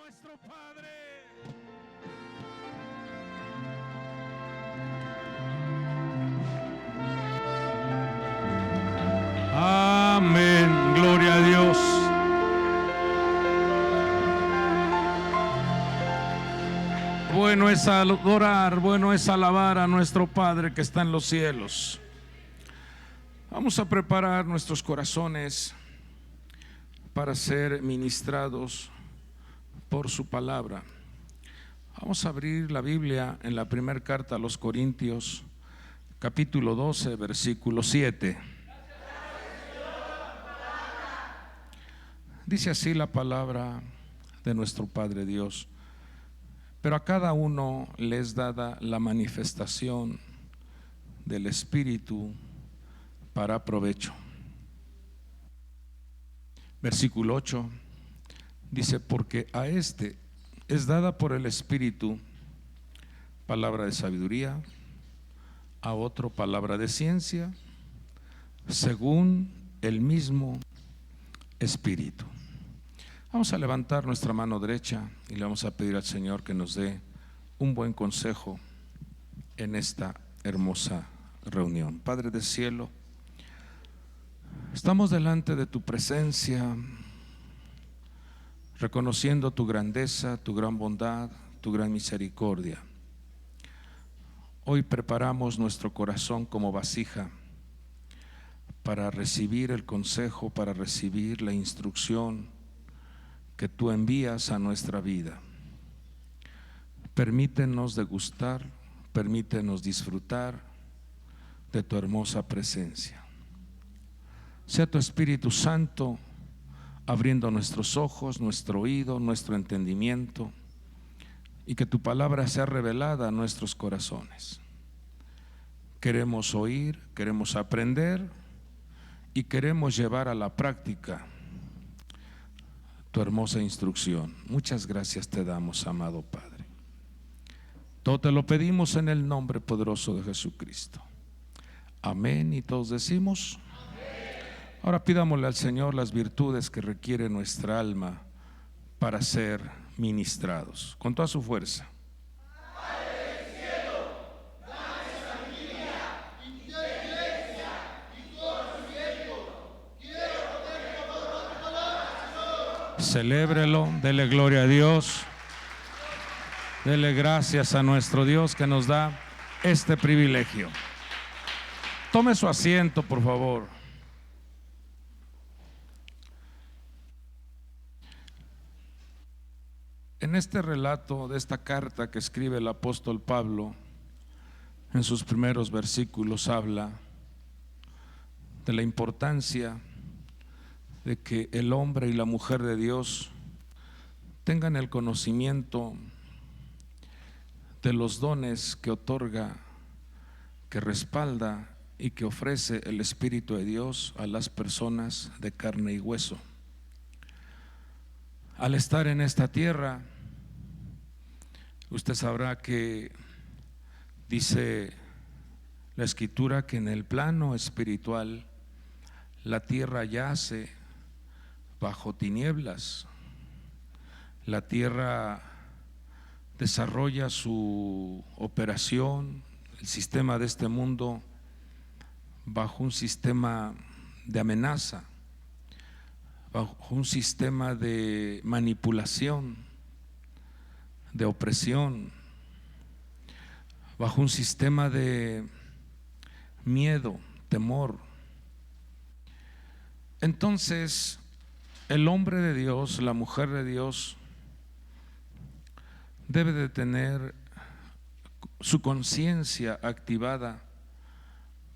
nuestro Padre. Amén, gloria a Dios. Bueno es adorar, bueno es alabar a nuestro Padre que está en los cielos. Vamos a preparar nuestros corazones para ser ministrados por su palabra. Vamos a abrir la Biblia en la primera carta a los Corintios, capítulo 12, versículo 7. Dice así la palabra de nuestro Padre Dios: pero a cada uno le es dada la manifestación del Espíritu para provecho. Versículo 8 dice: porque a este es dada por el Espíritu palabra de sabiduría, a otro palabra de ciencia, según el mismo Espíritu. Vamos a levantar nuestra mano derecha y le vamos a pedir al Señor que nos dé un buen consejo en esta hermosa reunión. Padre del cielo, estamos delante de tu presencia, reconociendo tu grandeza, tu gran bondad, tu gran misericordia. Hoy preparamos nuestro corazón como vasija para recibir el consejo, para recibir la instrucción que tú envías a nuestra vida. Permítenos degustar, permítenos disfrutar de tu hermosa presencia. Sea tu Espíritu Santo abriendo nuestros ojos, nuestro oído, nuestro entendimiento, y que tu palabra sea revelada a nuestros corazones. Queremos oír, queremos aprender y queremos llevar a la práctica tu hermosa instrucción. Muchas gracias te damos, amado Padre. Todo te lo pedimos en el nombre poderoso de Jesucristo. Amén. Y todos decimos amén. Ahora pidámosle al Señor las virtudes que requiere nuestra alma para ser ministrados con toda su fuerza. Celébrelo, dele gloria a Dios, dele gracias a nuestro Dios que nos da este privilegio. Tome su asiento, por favor. En este relato de esta carta que escribe el apóstol Pablo, en sus primeros versículos habla de la importancia de que el hombre y la mujer de Dios tengan el conocimiento de los dones que otorga, que respalda y que ofrece el Espíritu de Dios a las personas de carne y hueso. Al estar en esta tierra, usted sabrá que dice la Escritura que en el plano espiritual la tierra yace bajo tinieblas. La tierra desarrolla su operación, el sistema de este mundo, bajo un sistema de amenaza, bajo un sistema de manipulación, de opresión, bajo un sistema de miedo, temor. Entonces, el hombre de Dios, la mujer de Dios, debe de tener su conciencia activada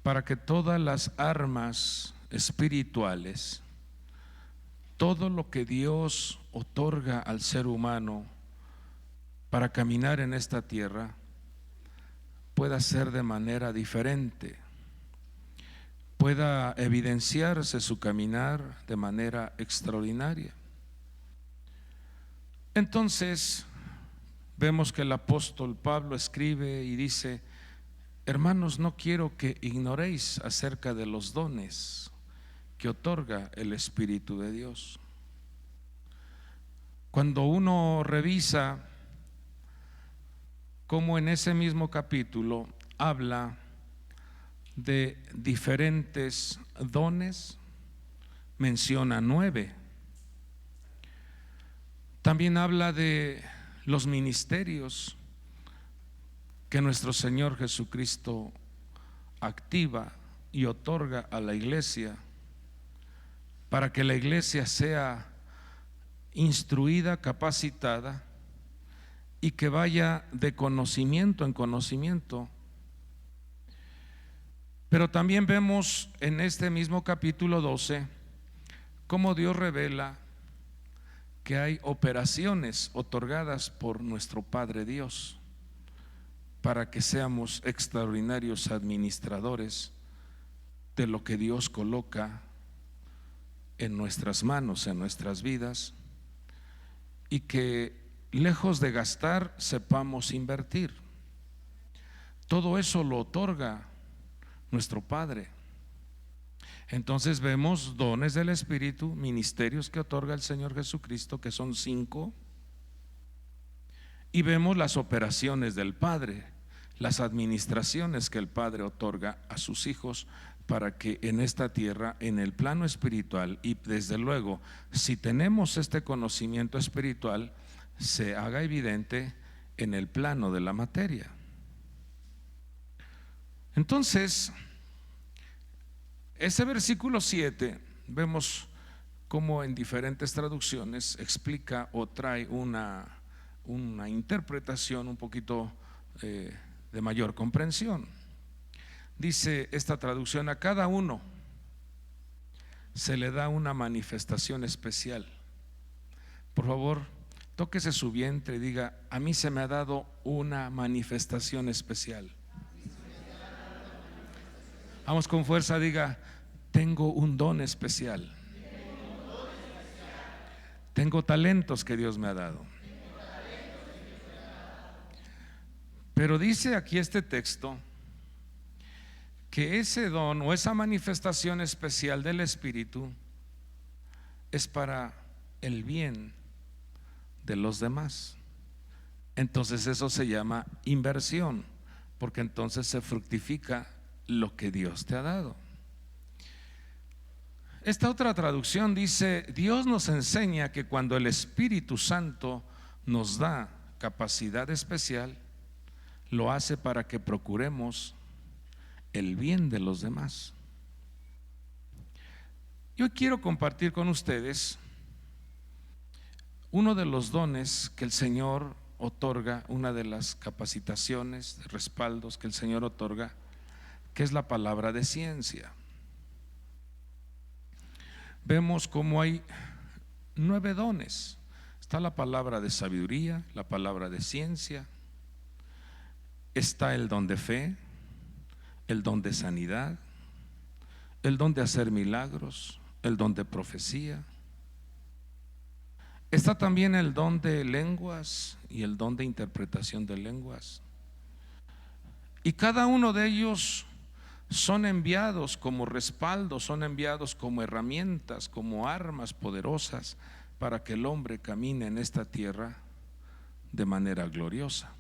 para que todas las armas espirituales, todo lo que Dios otorga al ser humano para caminar en esta tierra, pueda ser de manera diferente, pueda evidenciarse su caminar de manera extraordinaria. Entonces vemos que el apóstol Pablo escribe y dice: hermanos, no quiero que ignoréis acerca de los dones que otorga el Espíritu de Dios. Cuando uno revisa cómo en ese mismo capítulo habla de diferentes dones, menciona 9. También habla de los ministerios que nuestro Señor Jesucristo activa y otorga a la iglesia para que la iglesia sea instruida, capacitada y que vaya de conocimiento en conocimiento. Pero también vemos en este mismo capítulo 12 cómo Dios revela que hay operaciones otorgadas por nuestro Padre Dios para que seamos extraordinarios administradores de lo que Dios coloca en nuestras manos, en nuestras vidas, y que lejos de gastar sepamos invertir. Todo eso lo otorga nuestro Padre. Entonces vemos dones del Espíritu, ministerios que otorga el Señor Jesucristo, que son 5, y vemos las operaciones del Padre, las administraciones que el Padre otorga a sus hijos para que en esta tierra, en el plano espiritual, y desde luego, si tenemos este conocimiento espiritual, se haga evidente en el plano de la materia. Entonces, ese versículo 7, vemos cómo en diferentes traducciones explica o trae una interpretación un poquito de mayor comprensión. Dice esta traducción: a cada uno se le da una manifestación especial. Por favor, tóquese su vientre y diga: a mí se me ha dado una manifestación especial. Vamos con fuerza, diga: tengo un don especial. Tengo talentos que Dios me ha dado. Pero dice aquí este texto que ese don o esa manifestación especial del Espíritu es para el bien de los demás. Entonces eso se llama inversión, porque entonces se fructifica lo que Dios te ha dado. Esta otra traducción dice: Dios nos enseña que cuando el Espíritu Santo nos da capacidad especial, lo hace para que procuremos el bien de los demás. Yo quiero compartir con ustedes uno de los dones que el Señor otorga, una de las capacitaciones, respaldos que el Señor otorga, que es la palabra de ciencia. Vemos cómo hay 9 dones. Está la palabra de sabiduría, la palabra de ciencia, está el don de fe, el don de sanidad, el don de hacer milagros, el don de profecía. Está también el don de lenguas y el don de interpretación de lenguas. Y cada uno de ellos son enviados como respaldo, son enviados como herramientas, como armas poderosas para que el hombre camine en esta tierra de manera gloriosa.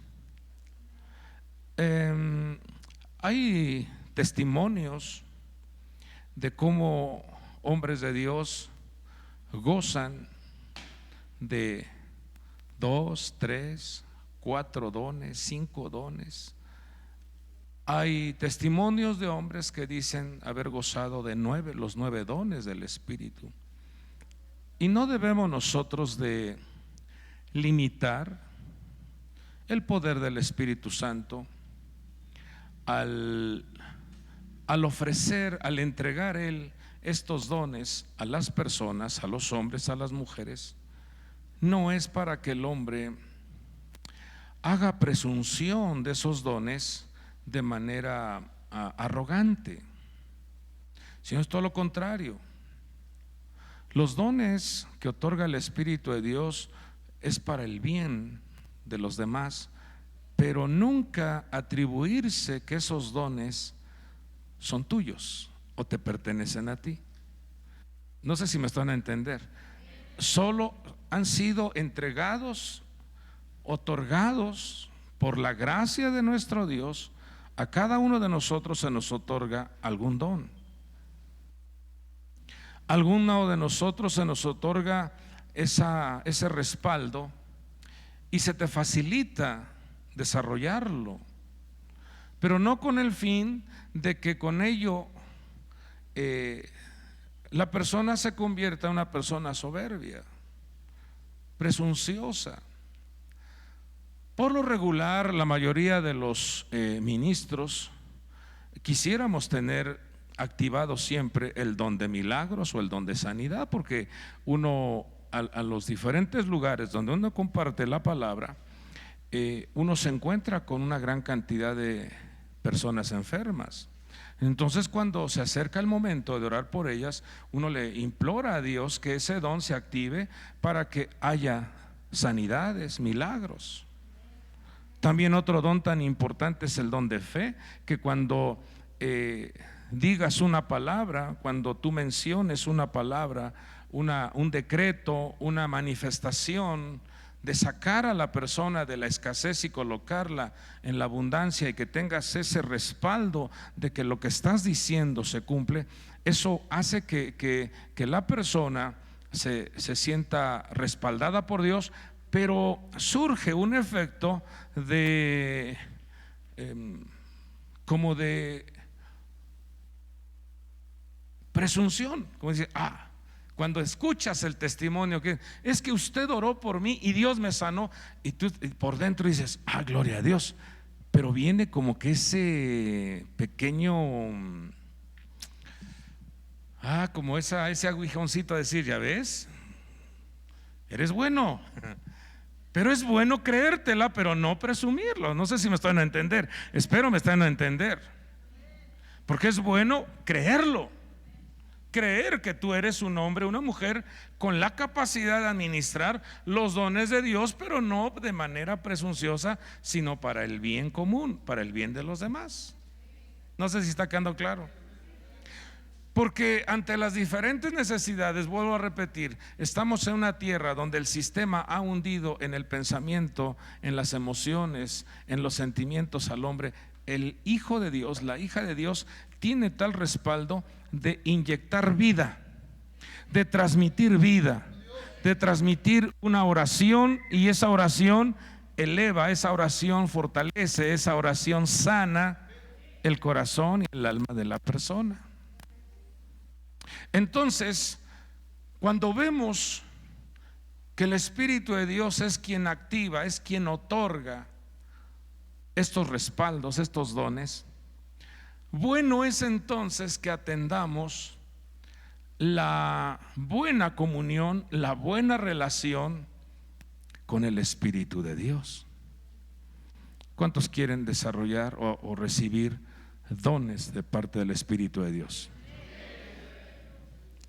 Hay testimonios de cómo hombres de Dios gozan de 2, 3, 4 dones, 5 dones. Hay testimonios de hombres que dicen haber gozado de los 9 dones del Espíritu. Y no debemos nosotros de limitar el poder del Espíritu Santo al ofrecer, al entregar Él estos dones a las personas, a los hombres, a las mujeres. No es para que el hombre haga presunción de esos dones de manera arrogante, sino es todo lo contrario. Los dones que otorga el Espíritu de Dios es para el bien de los demás, pero nunca atribuirse que esos dones son tuyos o te pertenecen a ti. No sé si me están a entender. solo han sido entregados, otorgados por la gracia de nuestro Dios. A cada uno de nosotros se nos otorga algún don. Alguno de nosotros se nos otorga ese respaldo y se te facilita desarrollarlo, pero no con el fin de que con ello la persona se convierta en una persona soberbia, presunciosa. Por lo regular, la mayoría de los ministros quisiéramos tener activado siempre el don de milagros o el don de sanidad, porque uno a los diferentes lugares donde uno comparte la palabra, uno se encuentra con una gran cantidad de personas enfermas. Entonces, cuando se acerca el momento de orar por ellas, uno le implora a Dios que ese don se active para que haya sanidades, milagros. También otro don tan importante es el don de fe, que cuando digas una palabra, cuando tú menciones una palabra, un decreto, una manifestación de sacar a la persona de la escasez y colocarla en la abundancia, y que tengas ese respaldo de que lo que estás diciendo se cumple, eso hace que la persona se sienta respaldada por Dios. Pero surge un efecto de como de presunción, como decir, cuando escuchas el testimonio que es que usted oró por mí y Dios me sanó, y tú por dentro dices, gloria a Dios, pero viene como que ese pequeño como ese aguijoncito a decir, ya ves, eres bueno. Pero es bueno creértela, pero no presumirlo. No sé si me están a entender. Espero me están a entender. Porque es bueno creerlo. Creer que tú eres un hombre, una mujer con la capacidad de administrar los dones de Dios, pero no de manera presunciosa, sino para el bien común, para el bien de los demás. No sé si está quedando claro. Porque ante las diferentes necesidades, vuelvo a repetir, estamos en una tierra donde el sistema ha hundido en el pensamiento, en las emociones, en los sentimientos al hombre. El Hijo de Dios, la hija de Dios, tiene tal respaldo de inyectar vida, de transmitir vida, de transmitir una oración, y esa oración eleva, esa oración fortalece, esa oración sana el corazón y el alma de la persona. Entonces, cuando vemos que el Espíritu de Dios es quien activa, es quien otorga estos respaldos, estos dones, bueno es entonces que atendamos la buena comunión, la buena relación con el Espíritu de Dios. ¿Cuántos quieren desarrollar o recibir dones de parte del Espíritu de Dios?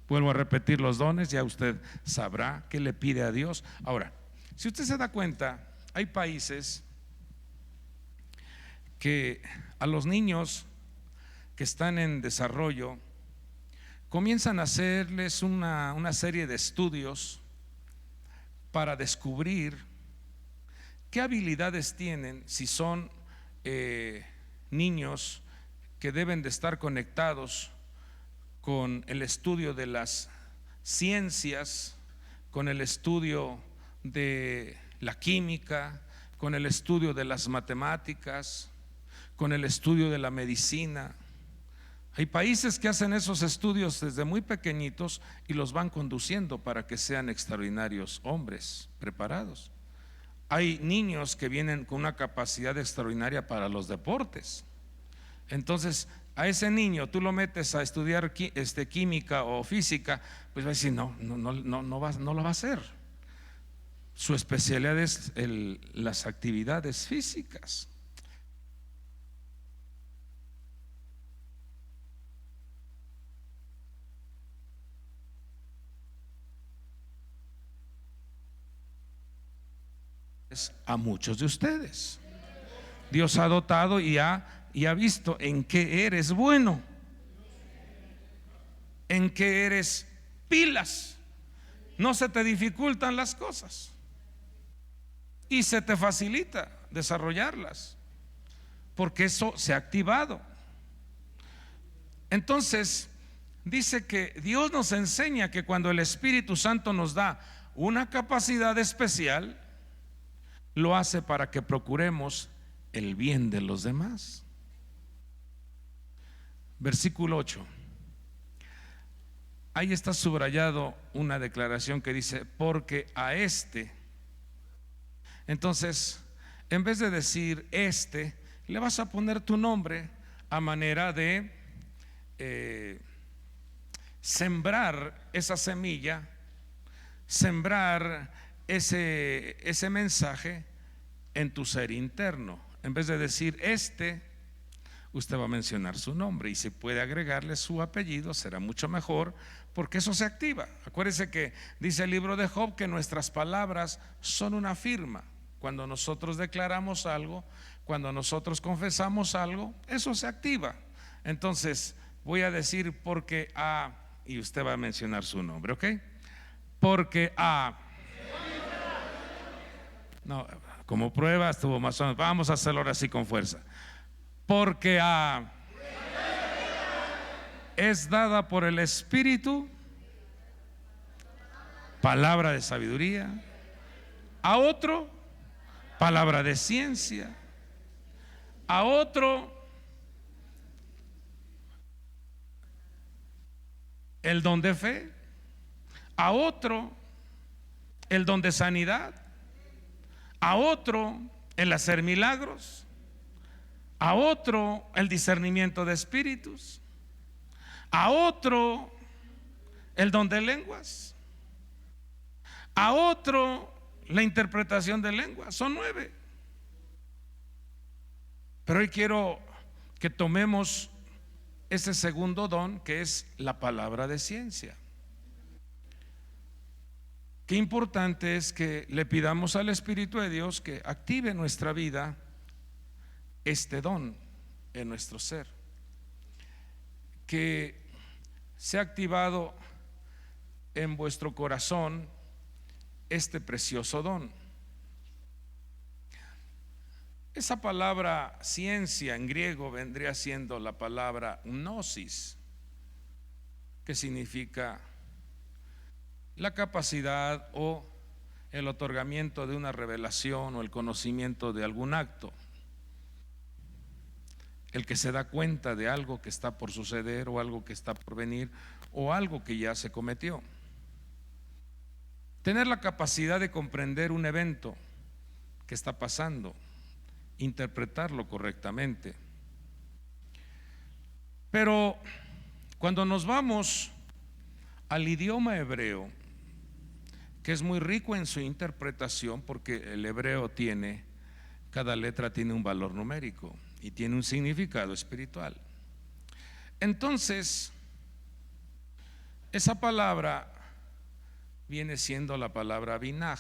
Vuelvo a repetir los dones, ya usted sabrá qué le pide a Dios. Ahora, si usted se da cuenta, hay países que a los niños que están en desarrollo comienzan a hacerles una serie de estudios para descubrir qué habilidades tienen, si son niños que deben de estar conectados con el estudio de las ciencias, con el estudio de la química, con el estudio de las matemáticas, con el estudio de la medicina. Hay países que hacen esos estudios desde muy pequeñitos y los van conduciendo para que sean extraordinarios hombres preparados. Hay niños que vienen con una capacidad extraordinaria para los deportes. Entonces, a ese niño tú lo metes a estudiar química o física, pues va a decir, no lo va a hacer. Su especialidad es las actividades físicas. A muchos de ustedes Dios ha dotado y ha visto en qué eres bueno, en qué eres pilas, no se te dificultan las cosas y se te facilita desarrollarlas, porque eso se ha activado. Entonces dice que Dios nos enseña que cuando el Espíritu Santo nos da una capacidad especial, lo hace para que procuremos el bien de los demás. Versículo 8. Ahí está subrayado una declaración que dice: porque a este. Entonces, en vez de decir este, le vas a poner tu nombre a manera de sembrar esa semilla, sembrar ese mensaje en tu ser interno. En vez de decir este, usted va a mencionar su nombre, y si puede agregarle su apellido será mucho mejor, porque eso se activa. Acuérdese que dice el libro de Job que nuestras palabras son una firma. Cuando nosotros declaramos algo, cuando nosotros confesamos algo, eso se activa. Entonces voy a decir porque a, y usted va a mencionar su nombre, ¿ok? Porque a, no, como prueba estuvo más o menos. Vamos a hacerlo ahora sí con fuerza. Porque a es dada por el Espíritu palabra de sabiduría, a otro palabra de ciencia, a otro el don de fe, a otro el don de sanidad, a otro el hacer milagros, a otro el discernimiento de espíritus, a otro el don de lenguas, a otro la interpretación de lenguas. Son 9. Pero hoy quiero que tomemos ese segundo don, que es la palabra de ciencia. Qué importante es que le pidamos al Espíritu de Dios que active en nuestra vida este don en nuestro ser, que se ha activado en vuestro corazón este precioso don. Esa palabra ciencia en griego vendría siendo la palabra gnosis, que significa la capacidad o el otorgamiento de una revelación o el conocimiento de algún acto. El que se da cuenta de algo que está por suceder, o algo que está por venir, o algo que ya se cometió. Tener la capacidad de comprender un evento que está pasando, interpretarlo correctamente. Pero cuando nos vamos al idioma hebreo, que es muy rico en su interpretación, porque el hebreo tiene, cada letra tiene un valor numérico y tiene un significado espiritual. Entonces, esa palabra viene siendo la palabra binaj,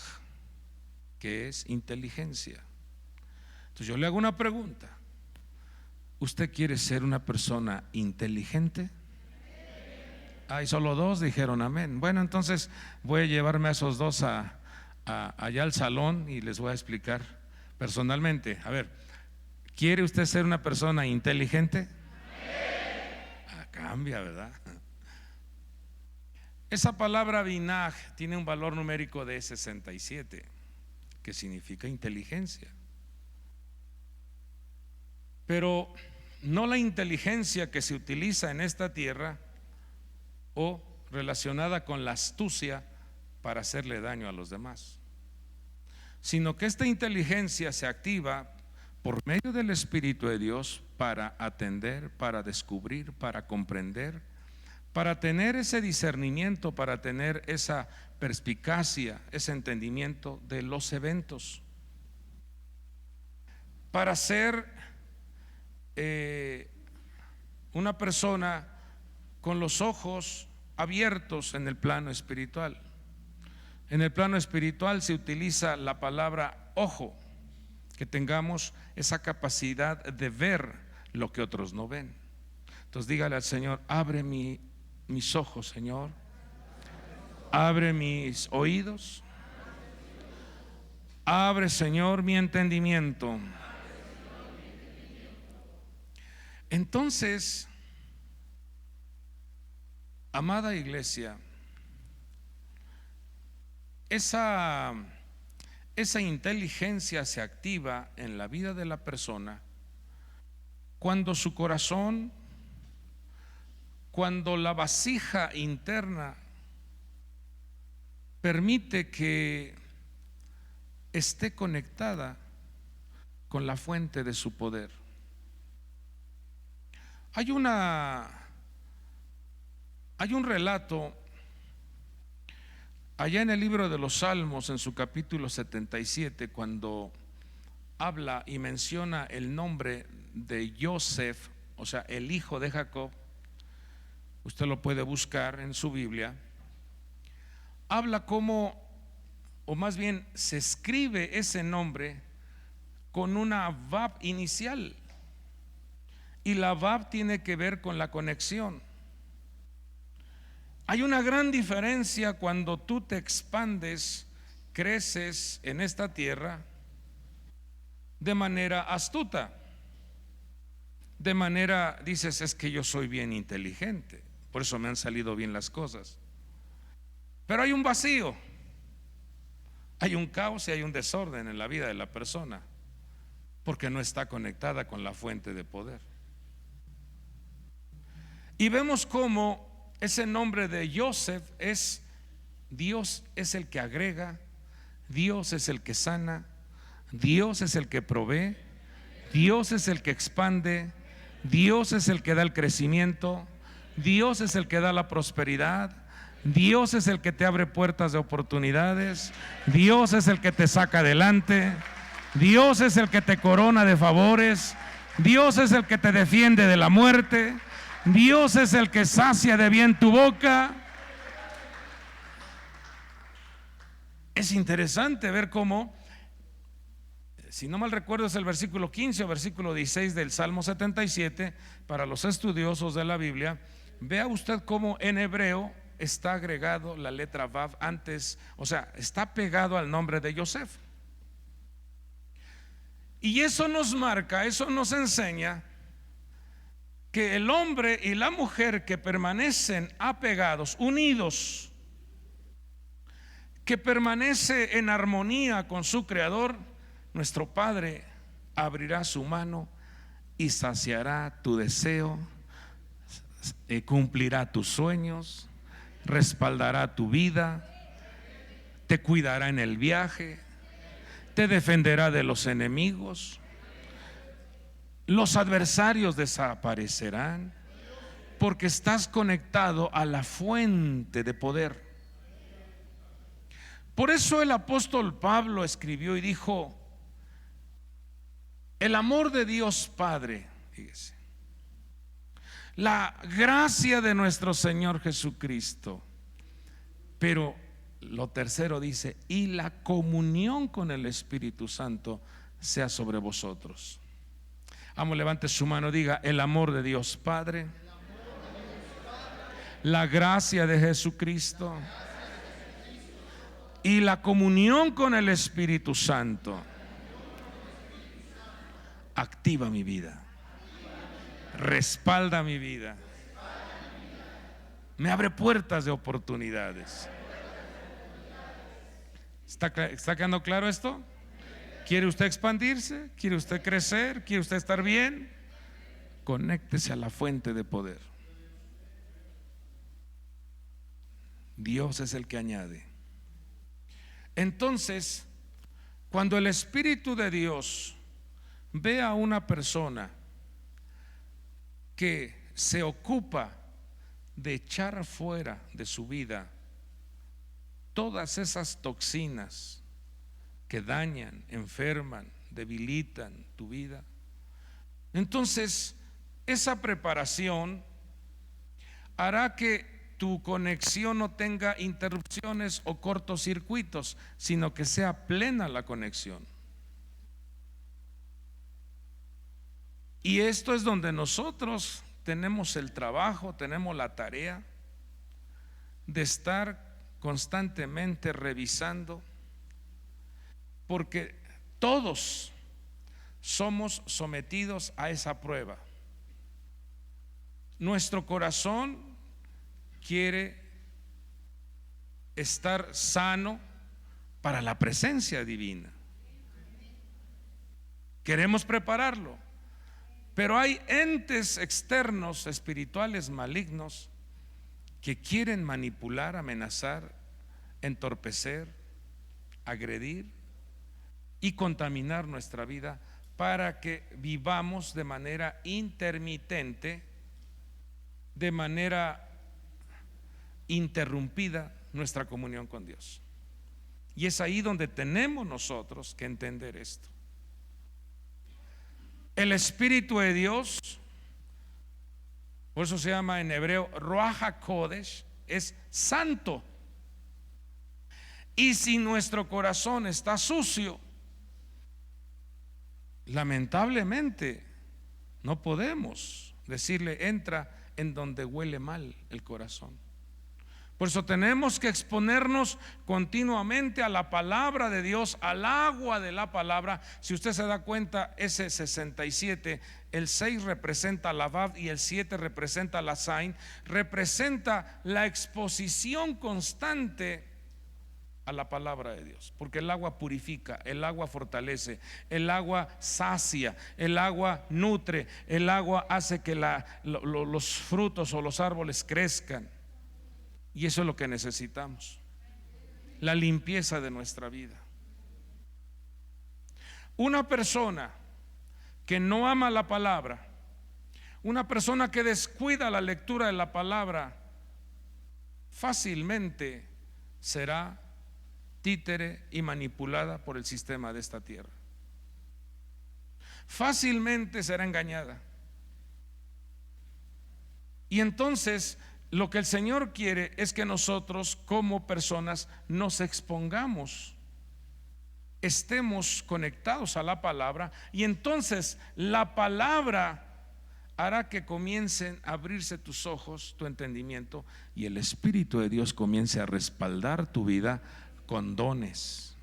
que es inteligencia. Entonces yo le hago una pregunta: ¿usted quiere ser una persona inteligente? Hay solo 2 dijeron amén. Bueno, entonces voy a llevarme a esos 2 allá al salón y les voy a explicar personalmente. A ver, ¿quiere usted ser una persona inteligente? Cambia, ¿verdad? Esa palabra binaj tiene un valor numérico de 67, que significa inteligencia. Pero no la inteligencia que se utiliza en esta tierra, o relacionada con la astucia para hacerle daño a los demás, sino que esta inteligencia se activa por medio del Espíritu de Dios para atender, para descubrir, para comprender, para tener ese discernimiento, para tener esa perspicacia, ese entendimiento de los eventos, para ser una persona con los ojos abiertos en el plano espiritual. En el plano espiritual se utiliza la palabra ojo, que tengamos esa capacidad de ver lo que otros no ven. Entonces dígale al Señor: abre mis ojos, Señor, Abre mis oídos. Abre, Señor, mi entendimiento. Entonces, amada iglesia, esa inteligencia se activa en la vida de la persona cuando su corazón, cuando la vasija interna permite que esté conectada con la fuente de su poder. Hay un relato allá en el libro de los Salmos, en su capítulo 77, cuando habla y menciona el nombre de Joseph, o sea, el hijo de Jacob. Usted lo puede buscar en su Biblia. Habla como, o más bien se escribe ese nombre con una Vav inicial, y la Vav tiene que ver con la conexión. Hay una gran diferencia cuando tú te expandes, creces en esta tierra de manera astuta, de manera, dices, es que yo soy bien inteligente, por eso me han salido bien las cosas. Pero hay un vacío, hay un caos y hay un desorden en la vida de la persona, porque no está conectada con la fuente de poder. Y vemos cómo ese nombre de Joseph es: Dios es el que agrega, Dios es el que sana, Dios es el que provee, Dios es el que expande, Dios es el que da el crecimiento, Dios es el que da la prosperidad, Dios es el que te abre puertas de oportunidades, Dios es el que te saca adelante, Dios es el que te corona de favores, Dios es el que te defiende de la muerte, Dios es el que sacia de bien tu boca. Es interesante ver cómo, si no mal recuerdo, es el versículo 15 o versículo 16 del Salmo 77, para los estudiosos de la Biblia. Vea usted cómo en hebreo está agregado la letra Vav antes, o sea, está pegado al nombre de Joseph. Y eso nos marca, eso nos enseña que el hombre y la mujer que permanecen apegados, unidos, que permanece en armonía con su Creador, nuestro Padre abrirá su mano y saciará tu deseo, cumplirá tus sueños, respaldará tu vida, te cuidará en el viaje, te defenderá de los enemigos. Los adversarios desaparecerán porque estás conectado a la fuente de poder. Por eso el apóstol Pablo escribió y dijo: el amor de Dios Padre, fíjese, la gracia de nuestro Señor Jesucristo, pero lo tercero dice, y la comunión con el Espíritu Santo sea sobre vosotros. Vamos, levante su mano, diga: el amor de Dios Padre, la gracia de Jesucristo y la comunión con el Espíritu Santo activa mi vida, respalda mi vida, me abre puertas de oportunidades. ¿Está quedando claro esto? ¿Quiere usted expandirse? ¿Quiere usted crecer? ¿Quiere usted estar bien? Conéctese a la fuente de poder. Dios es el que añade. Entonces, cuando el Espíritu de Dios ve a una persona que se ocupa de echar fuera de su vida todas esas toxinas que dañan, enferman, debilitan tu vida, entonces esa preparación hará que tu conexión no tenga interrupciones o cortocircuitos, sino que sea plena la conexión. Y esto es donde nosotros tenemos el trabajo, tenemos la tarea de estar constantemente revisando, porque todos somos sometidos a esa prueba. Nuestro corazón quiere estar sano para la presencia divina. Queremos prepararlo, pero hay entes externos espirituales malignos que quieren manipular, amenazar, entorpecer, agredir y contaminar nuestra vida para que vivamos de manera intermitente, de manera interrumpida nuestra comunión con Dios. Y es ahí donde tenemos nosotros que entender esto. El Espíritu de Dios, por eso se llama en hebreo Ruach HaKodesh, es santo. Y si nuestro corazón está sucio, lamentablemente no podemos decirle entra en donde huele mal el corazón. Por eso tenemos que exponernos continuamente a la palabra de Dios, al agua de la palabra. Si usted se da cuenta, ese 67, el 6 representa la Vav y el 7 representa la Zain, representa la exposición constante a la palabra de Dios, porque el agua purifica, el agua fortalece, el agua sacia, el agua nutre, el agua hace que los frutos o los árboles crezcan. Y eso es lo que necesitamos, la limpieza de nuestra vida. Una persona que no ama la palabra, una persona que descuida la lectura de la palabra, fácilmente será títere y manipulada por el sistema de esta tierra. Fácilmente será engañada. Y entonces lo que el Señor quiere es que nosotros como personas nos expongamos, estemos conectados a la palabra, y entonces la palabra hará que comiencen a abrirse tus ojos, tu entendimiento, y el Espíritu de Dios comience a respaldar tu vida con dones,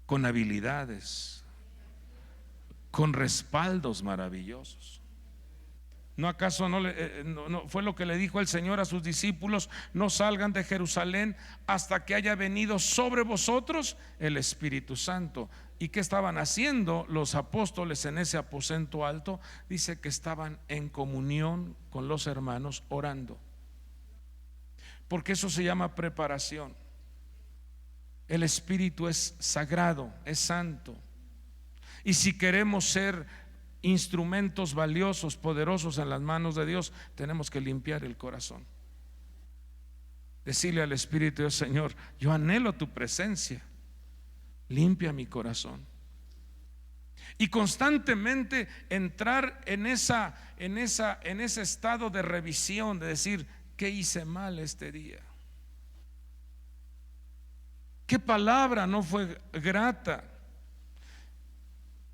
con habilidades, con respaldos maravillosos. ¿No acaso no fue lo que le dijo el Señor a sus discípulos? No salgan de Jerusalén hasta que haya venido sobre vosotros el Espíritu Santo. ¿Y qué estaban haciendo los apóstoles en ese aposento alto? Dice que estaban en comunión con los hermanos orando, porque eso se llama preparación. El Espíritu es sagrado, es santo, y si queremos ser instrumentos valiosos, poderosos en las manos de Dios, tenemos que limpiar el corazón. Decirle al Espíritu de Dios: Señor, yo anhelo tu presencia, limpia mi corazón. Y constantemente entrar en ese estado de revisión, de decir: ¿qué hice mal este día? ¿Qué palabra no fue grata?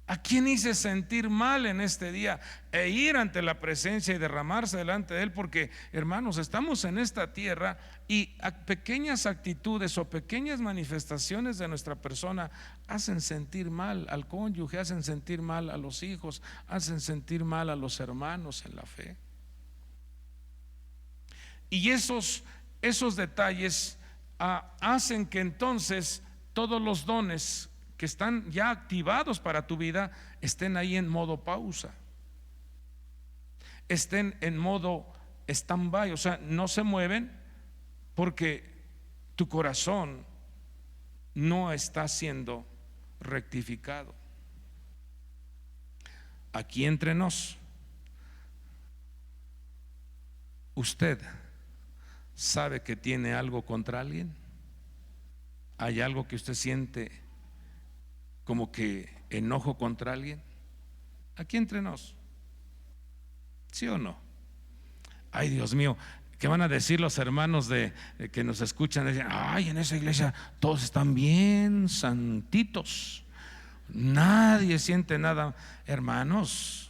¿A quién hice sentir mal en este día? E ir ante la presencia y derramarse delante de Él, porque, hermanos, estamos en esta tierra y pequeñas actitudes o pequeñas manifestaciones de nuestra persona hacen sentir mal al cónyuge, hacen sentir mal a los hijos, hacen sentir mal a los hermanos en la fe. Y esos detalles hacen que entonces todos los dones que están ya activados para tu vida estén ahí en modo pausa, estén en modo stand-by, o sea, no se mueven porque tu corazón no está siendo rectificado. Aquí entre nos, ¿usted sabe que tiene algo contra alguien? ¿Hay algo que usted siente como que enojo contra alguien? Aquí entre nos, ¿sí o no? Ay, Dios mío, ¿qué van a decir los hermanos de que nos escuchan? Dicen: ay, en esa iglesia todos están bien santitos, nadie siente nada. Hermanos,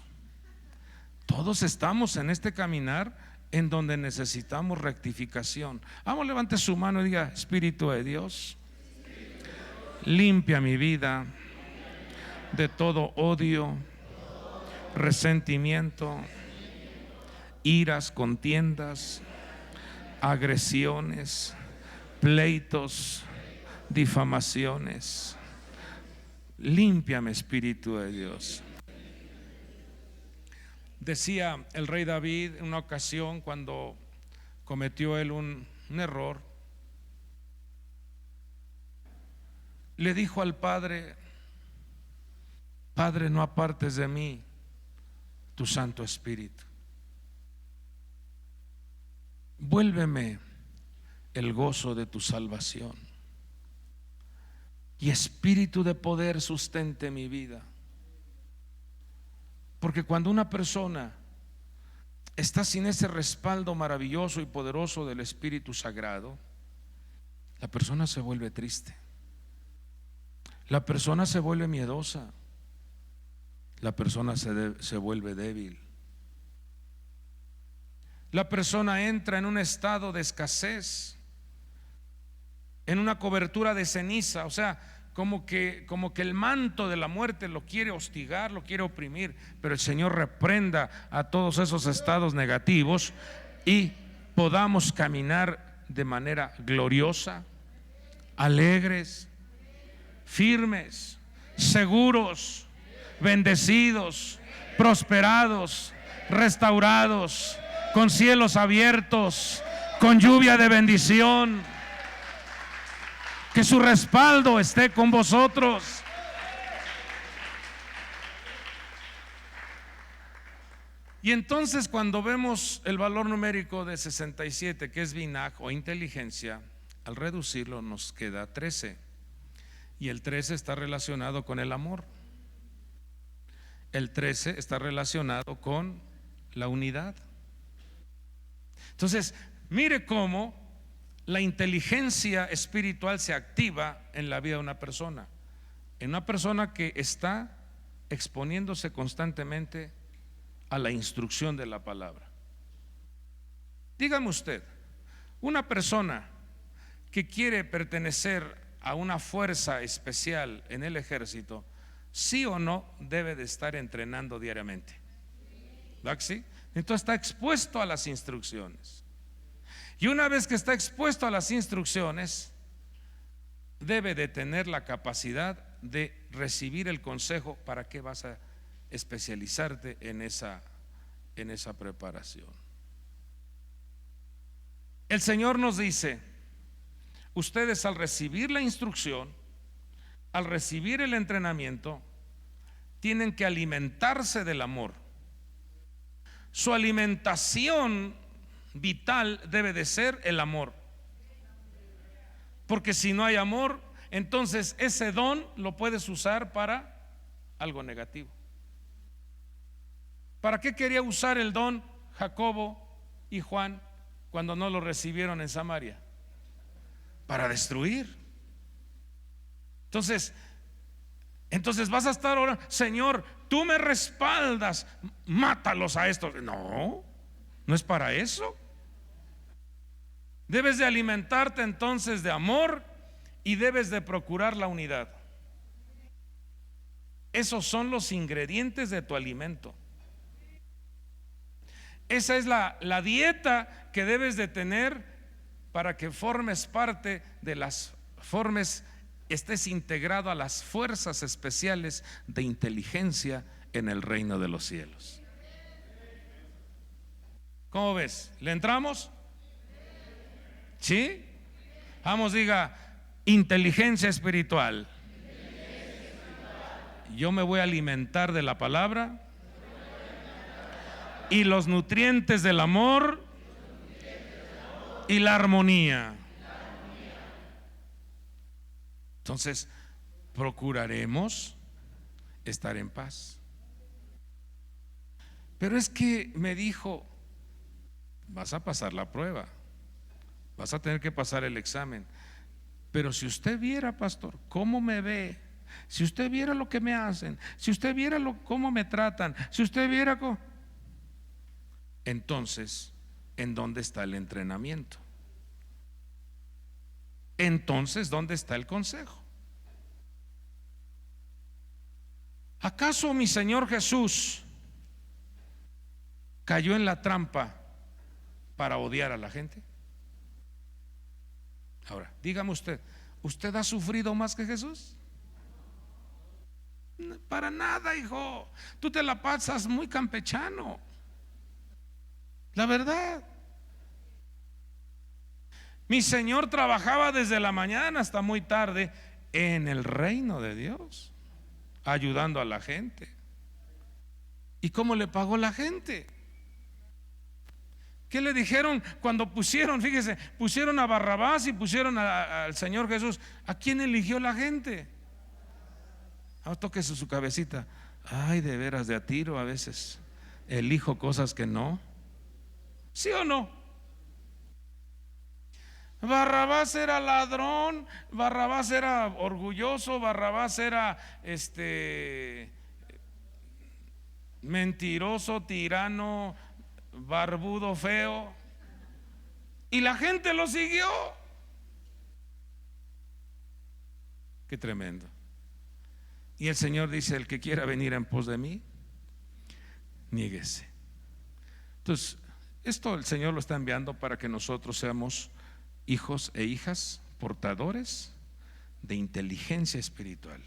todos estamos en este caminar en donde necesitamos rectificación. Vamos, levante su mano y diga: Espíritu de Dios, limpia mi vida de todo odio, resentimiento, iras, contiendas, agresiones, pleitos, difamaciones. Límpiame, Espíritu de Dios. Decía el rey David en una ocasión, cuando cometió él un error, le dijo al Padre: Padre, no apartes de mí tu Santo Espíritu. Vuélveme el gozo de tu salvación, y espíritu de poder sustente mi vida. Porque cuando una persona está sin ese respaldo maravilloso y poderoso del Espíritu Sagrado, la persona se vuelve triste, la persona se vuelve miedosa, la persona se vuelve débil, la persona entra en un estado de escasez, en una cobertura de ceniza. O sea, como que el manto de la muerte lo quiere hostigar, lo quiere oprimir. Pero el Señor reprenda a todos esos estados negativos y podamos caminar de manera gloriosa, alegres, firmes, seguros, bendecidos, prosperados, restaurados, con cielos abiertos, con lluvia de bendición. Que su respaldo esté con vosotros. Y entonces, cuando vemos el valor numérico de 67, que es Binaj o inteligencia, al reducirlo nos queda 13. Y el 13 está relacionado con el amor. El 13 está relacionado con la unidad. Entonces, mire cómo la inteligencia espiritual se activa en la vida de una persona. En una persona que está exponiéndose constantemente a la instrucción de la palabra. Dígame usted, una persona que quiere pertenecer a una fuerza especial en el ejército, ¿sí o no debe de estar entrenando diariamente? ¿Verdad que sí? Entonces está expuesto a las instrucciones. Y una vez que está expuesto a las instrucciones, debe de tener la capacidad de recibir el consejo. ¿Para qué vas a especializarte en esa preparación? El Señor nos dice: ustedes, al recibir la instrucción, al recibir el entrenamiento, tienen que alimentarse del amor. Su alimentación vital debe de ser el amor. Porque si no hay amor, entonces ese don lo puedes usar para algo negativo. ¿Para qué quería usar el don Jacobo y Juan cuando no lo recibieron en Samaria? Para destruir. Entonces vas a estar orando: Señor, tú me respaldas, mátalos a estos. No, no es para eso. Debes de alimentarte entonces de amor y debes de procurar la unidad. Esos son los ingredientes de tu alimento. Esa es la dieta que debes de tener para que formes parte de estés integrado a las fuerzas especiales de inteligencia en el reino de los cielos. ¿Cómo ves? ¿Le entramos? ¿Sí? Vamos, diga: inteligencia espiritual. Yo me voy a alimentar de la palabra y los nutrientes del amor y la armonía. Entonces, procuraremos estar en paz. Pero es que me dijo: vas a pasar la prueba, vas a tener que pasar el examen. Pero si usted viera, pastor, cómo me ve, si usted viera lo que me hacen, si usted viera cómo me tratan, si usted viera cómo... Entonces ¿en dónde está el entrenamiento? Entonces, ¿dónde está el consejo? ¿Acaso mi Señor Jesús cayó en la trampa para odiar a la gente? Ahora, dígame usted, ¿usted ha sufrido más que Jesús? Para nada, hijo. Tú te la pasas muy campechano, la verdad. Mi Señor trabajaba desde la mañana hasta muy tarde en el reino de Dios, ayudando a la gente. ¿Y cómo le pagó la gente? ¿Qué le dijeron cuando pusieron? Fíjese, pusieron a Barrabás y pusieron al Señor Jesús. ¿A quién eligió la gente? Tóquese su cabecita. Ay, de veras, de a tiro a veces elijo cosas que no. ¿Sí o no? Barrabás era ladrón, Barrabás era orgulloso, Barrabás era mentiroso, tirano, barbudo, feo, y la gente lo siguió. Qué tremendo. Y el Señor dice: el que quiera venir en pos de mí, niéguese. Entonces, esto el Señor lo está enviando para que nosotros seamos hijos e hijas portadores de inteligencia espiritual.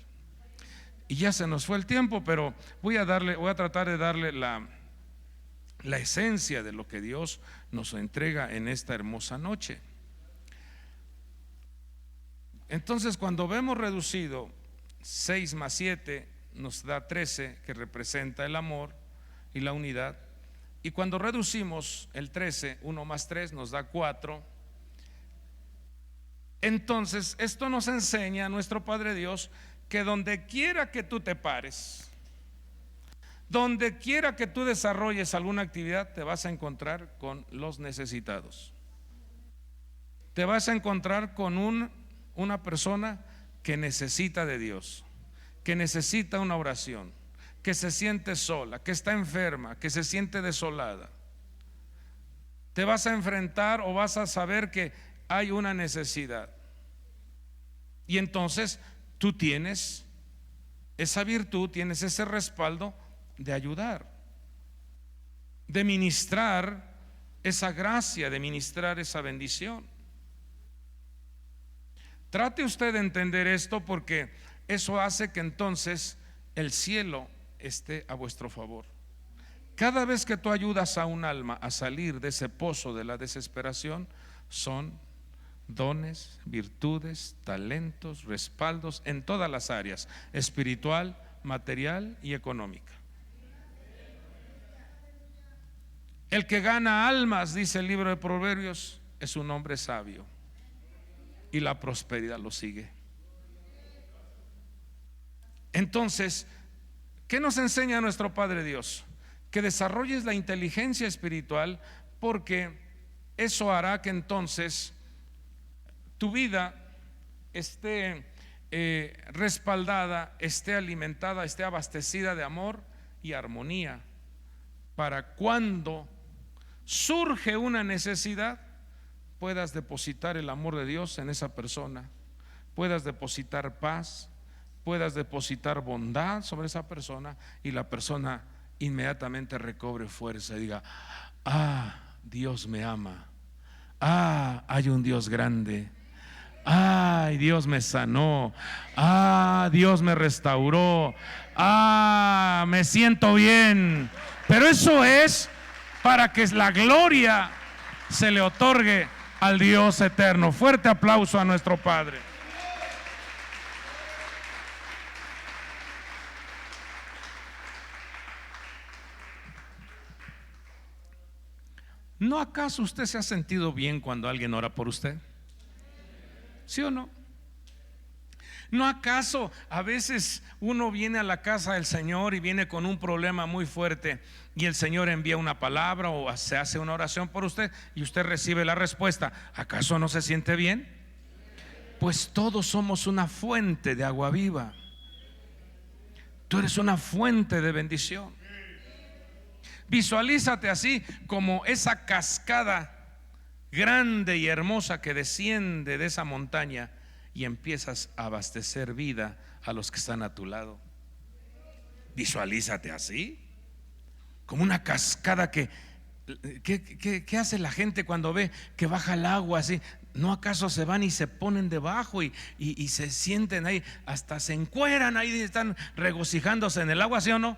Y ya se nos fue el tiempo, pero voy a tratar de darle la esencia de lo que Dios nos entrega en esta hermosa noche. Entonces, cuando vemos reducido 6 más 7 nos da 13, que representa el amor y la unidad. Y cuando reducimos el 13, 1 más 3 nos da 4. Entonces, esto nos enseña a nuestro Padre Dios que donde quiera que tú te pares, donde quiera que tú desarrolles alguna actividad, te vas a encontrar con los necesitados. Te vas a encontrar con una persona que necesita de Dios, que necesita una oración, que se siente sola, que está enferma, que se siente desolada. Te vas a enfrentar o vas a saber que hay una necesidad. Y entonces tú tienes esa virtud, tienes ese respaldo de ayudar, de ministrar esa gracia, de ministrar esa bendición. Trate usted de entender esto, porque eso hace que entonces el cielo esté a vuestro favor. Cada vez que tú ayudas a un alma a salir de ese pozo de la desesperación, son dones, virtudes, talentos, respaldos en todas las áreas: espiritual, material y económica. El que gana almas, dice el libro de Proverbios, es un hombre sabio, y la prosperidad lo sigue. Entonces, ¿qué nos enseña nuestro Padre Dios? Que desarrolles la inteligencia espiritual, porque eso hará que entonces tu vida esté respaldada, esté alimentada, esté abastecida de amor y armonía, para cuando surge una necesidad puedas depositar el amor de Dios en esa persona, puedas depositar paz, puedas depositar bondad sobre esa persona, y la persona inmediatamente recobre fuerza y diga: ah, Dios me ama, ah, hay un Dios grande, ay, Dios me sanó, ah, Dios me restauró, ah, me siento bien. Pero eso es para que la gloria se le otorgue al Dios eterno. Fuerte aplauso a nuestro Padre. ¿No acaso usted se ha sentido bien cuando alguien ora por usted? ¿Sí o no? ¿No acaso a veces uno viene a la casa del Señor y viene con un problema muy fuerte, y el Señor envía una palabra o se hace una oración por usted y usted recibe la respuesta? ¿Acaso no se siente bien? Pues todos somos una fuente de agua viva. Tú eres una fuente de bendición. Visualízate así como esa cascada grande y hermosa que desciende de esa montaña y empiezas a abastecer vida a los que están a tu lado. Visualízate así, como una cascada ¿qué hace la gente cuando ve que baja el agua así? ¿No acaso se van y se ponen debajo y se sienten ahí, hasta se encueran ahí y están regocijándose en el agua, ¿sí o no?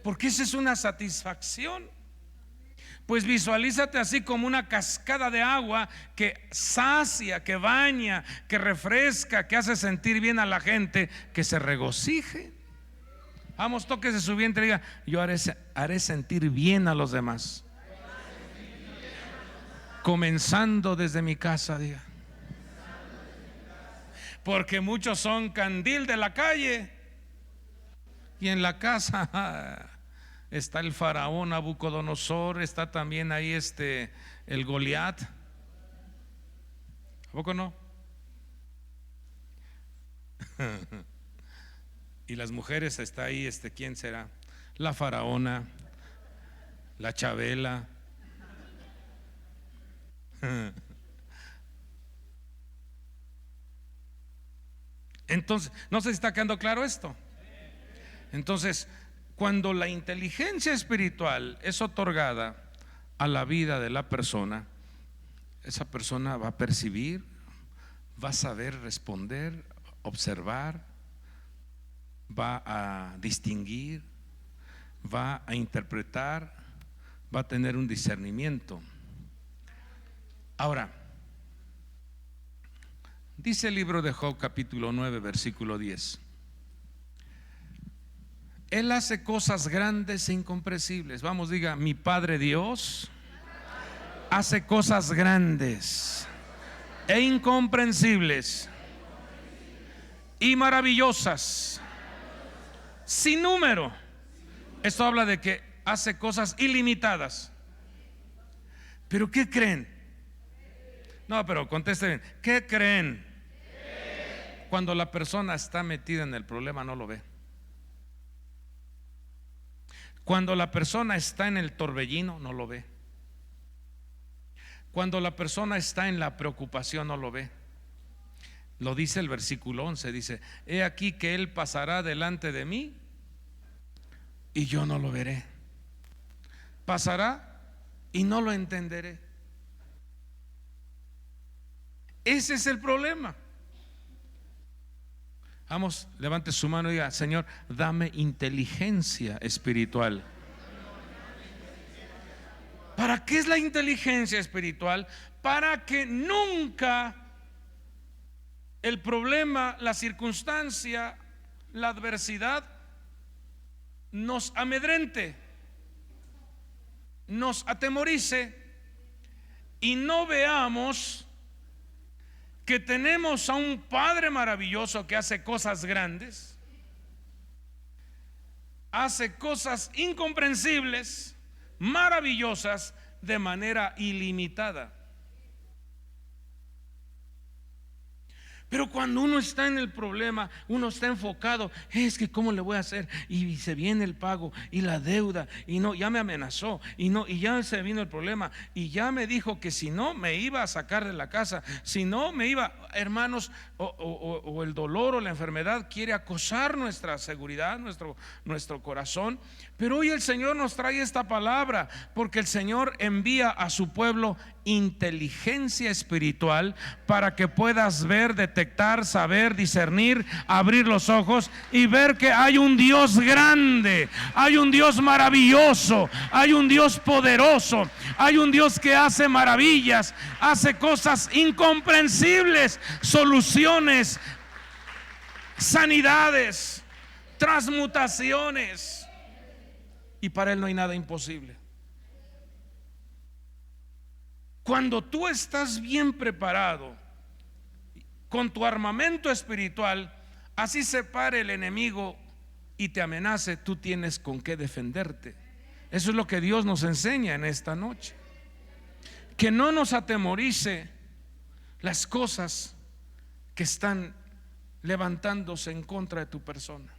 Porque esa es una satisfacción. Pues visualízate así como una cascada de agua que sacia, que baña, que refresca, que hace sentir bien a la gente, que se regocije. Vamos, tóquese su vientre y diga: yo haré sentir bien a los demás. Comenzando desde mi casa, diga. Porque muchos son candil de la calle y en la casa está el faraón Nabucodonosor, está también ahí el Goliat. ¿A poco no? Y las mujeres está ahí, ¿quién será? La faraona, la Chabela. Entonces, no sé si está quedando claro esto. Entonces, cuando la inteligencia espiritual es otorgada a la vida de la persona, esa persona va a percibir, va a saber responder, observar, va a distinguir, va a interpretar, va a tener un discernimiento. Ahora, dice el libro de Job capítulo 9 versículo 10: Él hace cosas grandes e incomprensibles. Vamos, diga: mi Padre Dios hace cosas grandes e incomprensibles y maravillosas, sin número. Esto habla de que hace cosas ilimitadas. ¿Pero qué creen? No, pero contesten bien. ¿Qué creen? Cuando la persona está metida en el problema no lo ve. Cuando la persona está en el torbellino no lo ve. Cuando la persona está en la preocupación no lo ve. Lo dice el versículo 11, dice: he aquí que Él pasará delante de mí y yo no lo veré. Pasará y no lo entenderé. Ese es el problema. Vamos, levante su mano y diga: Señor, dame inteligencia espiritual. ¿Para qué es la inteligencia espiritual? Para que nunca el problema, la circunstancia, la adversidad nos amedrente, nos atemorice y no veamos que tenemos a un Padre maravilloso que hace cosas grandes, hace cosas incomprensibles, maravillosas, de manera ilimitada. Pero cuando uno está en el problema, uno está enfocado, es que cómo le voy a hacer, y se viene el pago y la deuda, y no, ya me amenazó, y no, y ya se vino el problema, y ya me dijo que si no me iba a sacar de la casa, si no me iba, hermanos, o el dolor o la enfermedad quiere acosar nuestra seguridad, nuestro corazón. Pero hoy el Señor nos trae esta palabra, porque el Señor envía a su pueblo inteligencia espiritual para que puedas ver, detectar, saber, discernir, abrir los ojos y ver que hay un Dios grande, hay un Dios maravilloso, hay un Dios poderoso, hay un Dios que hace maravillas, hace cosas incomprensibles, soluciones, sanidades, transmutaciones, y para Él no hay nada imposible. Cuando tú estás bien preparado con tu armamento espiritual, así se pare el enemigo y te amenace, tú tienes con qué defenderte. Eso es lo que Dios nos enseña en esta noche. Que no nos atemorice las cosas que están levantándose en contra de tu persona.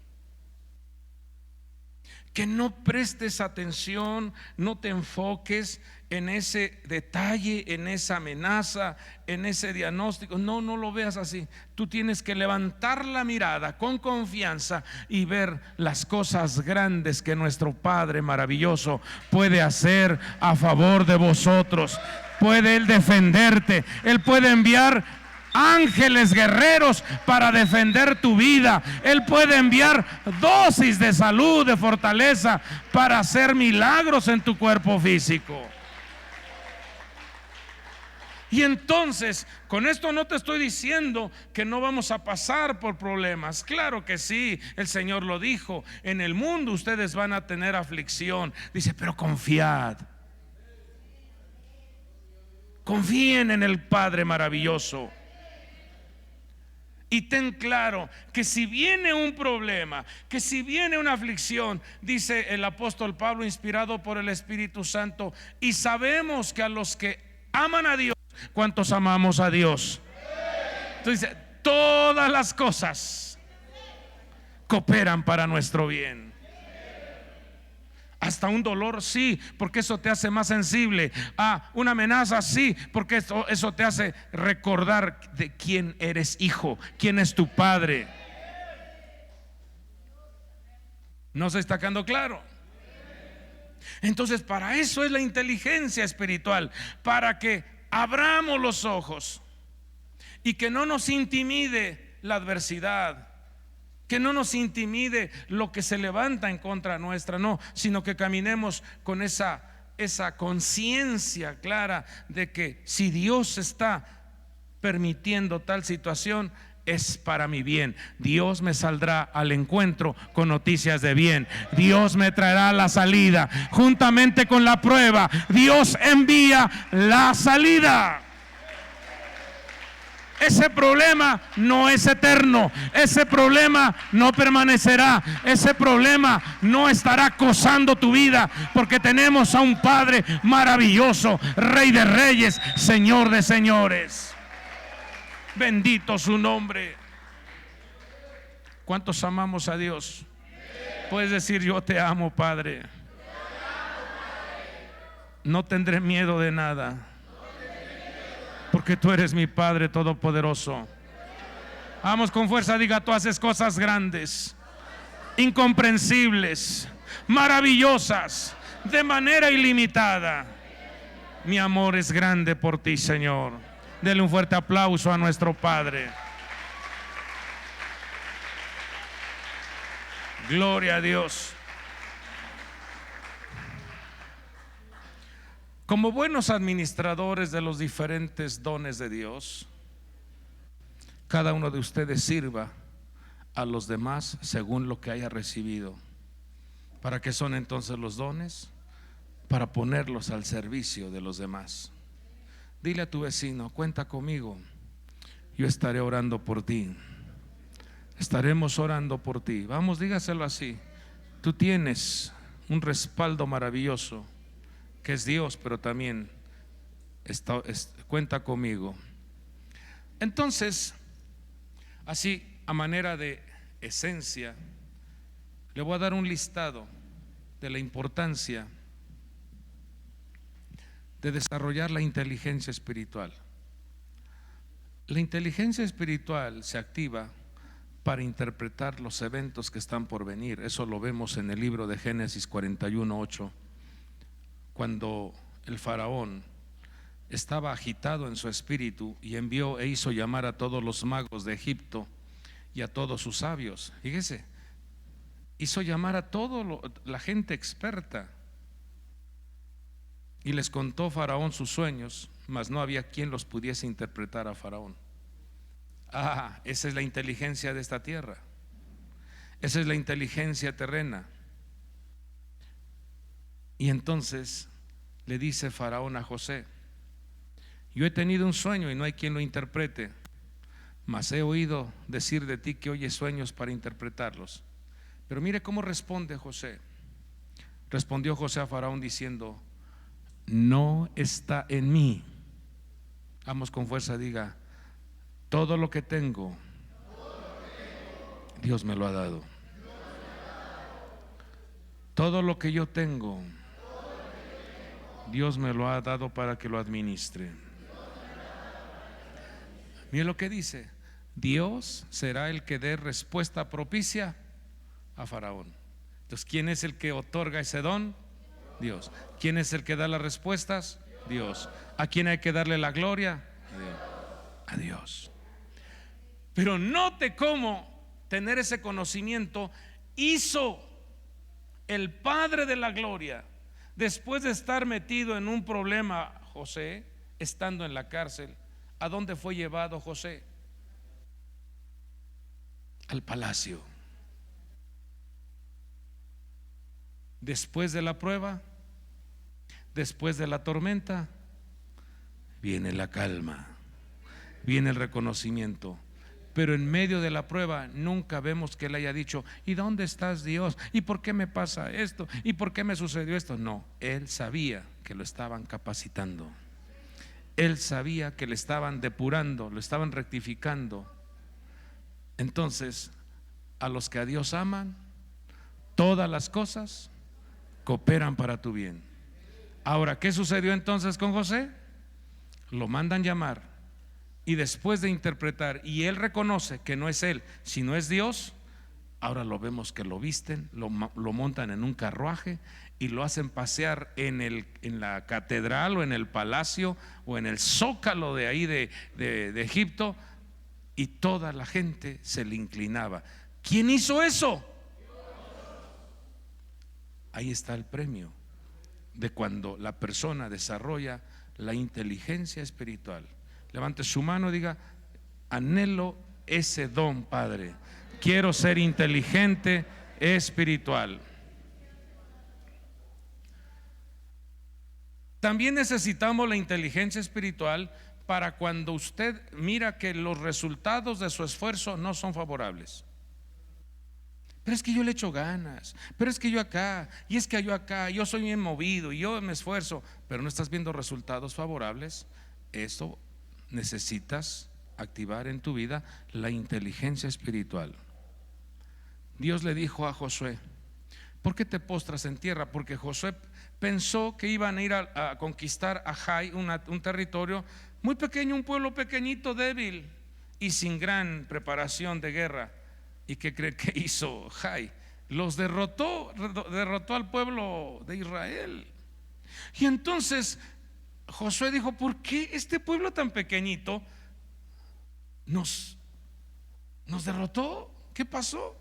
que no prestes atención, no te enfoques en ese detalle, en esa amenaza, en ese diagnóstico. No lo veas así. Tú tienes que levantar la mirada con confianza y ver las cosas grandes que nuestro Padre maravilloso puede hacer a favor de vosotros. Puede Él defenderte, Él puede enviar ángeles guerreros para defender tu vida. Él puede enviar dosis de salud, de fortaleza, para hacer milagros en tu cuerpo físico. Y entonces, con esto no te estoy diciendo que no vamos a pasar por problemas. Claro que sí, el Señor lo dijo: en el mundo ustedes van a tener aflicción. Dice, pero confiad. Confíen en el Padre maravilloso. Y ten claro que si viene un problema, que si viene una aflicción, dice el apóstol Pablo, inspirado por el Espíritu Santo, y sabemos que a los que aman a Dios, ¿cuántos amamos a Dios? Entonces dice, todas las cosas cooperan para nuestro bien. Hasta un dolor, sí, porque eso te hace más sensible. Una amenaza, sí, porque eso te hace recordar de quién eres hijo, quién es tu padre. ¿No se está quedando claro? Entonces, para eso es la inteligencia espiritual, para que abramos los ojos y que no nos intimide la adversidad, que no nos intimide lo que se levanta en contra nuestra, no, sino que caminemos con esa conciencia clara de que si Dios está permitiendo tal situación, es para mi bien. Dios me saldrá al encuentro con noticias de bien. Dios me traerá la salida. Juntamente con la prueba, Dios envía la salida. Ese problema no es eterno. Ese problema no permanecerá. Ese problema no estará acosando tu vida, porque tenemos a un Padre maravilloso, Rey de reyes, Señor de señores. Bendito su nombre. ¿Cuántos amamos a Dios? Puedes decir: yo te amo, Padre. No tendré miedo de nada, porque tú eres mi Padre todopoderoso. Vamos con fuerza, diga: tú haces cosas grandes, incomprensibles, maravillosas, de manera ilimitada. Mi amor es grande por ti, Señor. Dele un fuerte aplauso a nuestro Padre. Gloria a Dios. Como buenos administradores de los diferentes dones de Dios, cada uno de ustedes sirva a los demás según lo que haya recibido. ¿Para qué son entonces los dones? Para ponerlos al servicio de los demás. Dile a tu vecino: cuenta conmigo, yo estaré orando por ti. Estaremos orando por ti. Vamos, dígaselo así. Tú tienes un respaldo maravilloso, que es Dios, pero también cuenta conmigo. Entonces, así, a manera de esencia, le voy a dar un listado de la importancia de desarrollar la inteligencia espiritual. La inteligencia espiritual se activa para interpretar los eventos que están por venir. Eso lo vemos en el libro de Génesis 41:8, cuando el faraón estaba agitado en su espíritu y envió e hizo llamar a todos los magos de Egipto y a todos sus sabios. Fíjese, hizo llamar a toda la gente experta y les contó Faraón sus sueños, mas no había quien los pudiese interpretar a Faraón. Esa es la inteligencia de esta tierra. Esa es la inteligencia terrena. Y entonces le dice Faraón a José: yo he tenido un sueño y no hay quien lo interprete, mas he oído decir de ti que oyes sueños para interpretarlos. Pero mire cómo responde José. Respondió José a Faraón diciendo: no está en mí. Vamos con fuerza, diga: todo lo que tengo, Dios me lo ha dado. Todo lo que yo tengo, Dios me lo ha dado para que lo administre. Mire lo que dice: Dios será el que dé respuesta propicia a Faraón. Entonces, ¿quién es el que otorga ese don? Dios. ¿Quién es el que da las respuestas? Dios. ¿A quién hay que darle la gloria? A Dios. A Dios. Pero note cómo tener ese conocimiento hizo el Padre de la gloria, después de estar metido en un problema, José, estando en la cárcel. ¿A dónde fue llevado José? Al palacio. Después de la prueba, después de la tormenta, viene la calma, viene el reconocimiento. Pero en medio de la prueba nunca vemos que él haya dicho: ¿y dónde estás, Dios? ¿Y por qué me pasa esto? ¿Y por qué me sucedió esto? No, él sabía que lo estaban capacitando. Él sabía que le estaban depurando, lo estaban rectificando. Entonces, a los que a Dios aman, todas las cosas cooperan para tu bien. Ahora, ¿qué sucedió entonces con José? Lo mandan llamar. Y después de interpretar, y él reconoce que no es él, sino es Dios, ahora lo vemos que lo visten, lo montan en un carruaje y lo hacen pasear en la catedral o en el palacio o en el zócalo de ahí de Egipto, y toda la gente se le inclinaba. ¿Quién hizo eso? Ahí está el premio de cuando la persona desarrolla la inteligencia espiritual. Levante su mano y diga: anhelo ese don, Padre. Quiero ser inteligente espiritual. También necesitamos la inteligencia espiritual para cuando usted mira que los resultados de su esfuerzo no son favorables. Pero es que yo le echo ganas, pero es que yo acá, y es que yo acá, yo soy bien movido y yo me esfuerzo, pero no estás viendo resultados favorables. Eso necesitas activar en tu vida la inteligencia espiritual. Dios le dijo a Josué: ¿por qué te postras en tierra? Porque Josué pensó que iban a ir a conquistar a Jai, un territorio muy pequeño, un pueblo pequeñito, débil y sin gran preparación de guerra. ¿Y qué cree que hizo Jai? Los derrotó al pueblo de Israel. Y entonces Josué dijo: ¿por qué este pueblo tan pequeñito nos derrotó? ¿Qué pasó?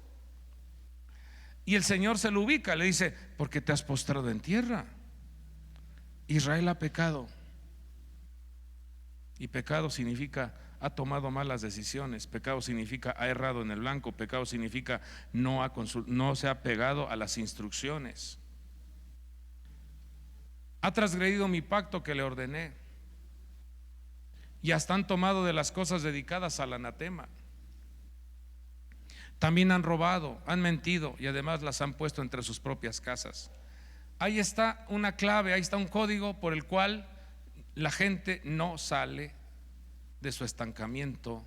Y el Señor se lo ubica, le dice: porque te has postrado en tierra. Israel ha pecado. Y pecado significa ha tomado malas decisiones. Pecado significa ha errado en el blanco. Pecado significa no se ha pegado a las instrucciones. Ha transgredido mi pacto que le ordené. Y hasta han tomado de las cosas dedicadas al anatema. También han robado, han mentido y además las han puesto entre sus propias casas. Ahí está una clave, ahí está un código por el cual la gente no sale de su estancamiento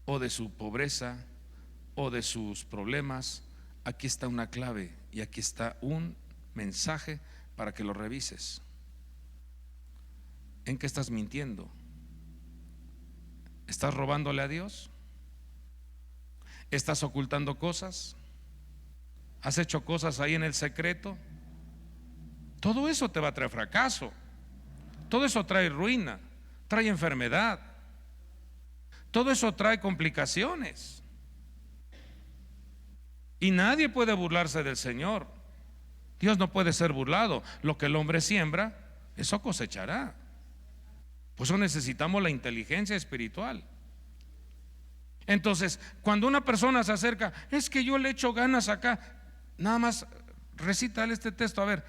o de su pobreza o de sus problemas. Aquí está una clave y aquí está un mensaje para que lo revises. ¿En qué estás mintiendo? ¿Estás robándole a Dios? ¿Estás ocultando cosas? ¿Has hecho cosas ahí en el secreto? Todo eso te va a traer fracaso. Todo eso trae ruina, trae enfermedad. Todo eso trae complicaciones. Y nadie puede burlarse del Señor. Dios no puede ser burlado. Lo que el hombre siembra, eso cosechará. Por eso necesitamos la inteligencia espiritual. Entonces, cuando una persona se acerca: es que yo le echo ganas acá, nada más recítale este texto. A ver,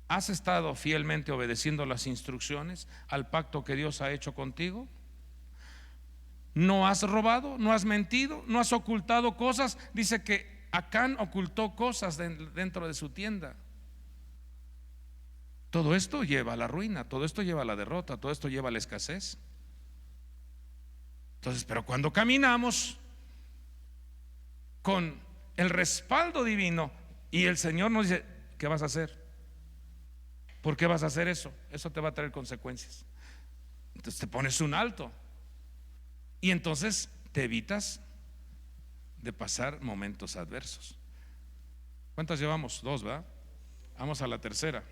¿has estado fielmente obedeciendo las instrucciones al pacto que Dios ha hecho contigo? ¿No has robado? ¿No has mentido? ¿No has ocultado cosas? Dice que Acán ocultó cosas dentro de su tienda. Todo esto lleva a la ruina, todo esto lleva a la derrota, todo esto lleva a la escasez. Entonces, pero cuando caminamos con el respaldo divino, Y el Señor nos dice: ¿qué vas a hacer? ¿Por qué vas a hacer eso? Eso te va a traer consecuencias. Entonces te pones un alto y entonces te evitas de pasar momentos adversos. ¿Cuántas llevamos? 2, ¿verdad? Vamos a la tercera.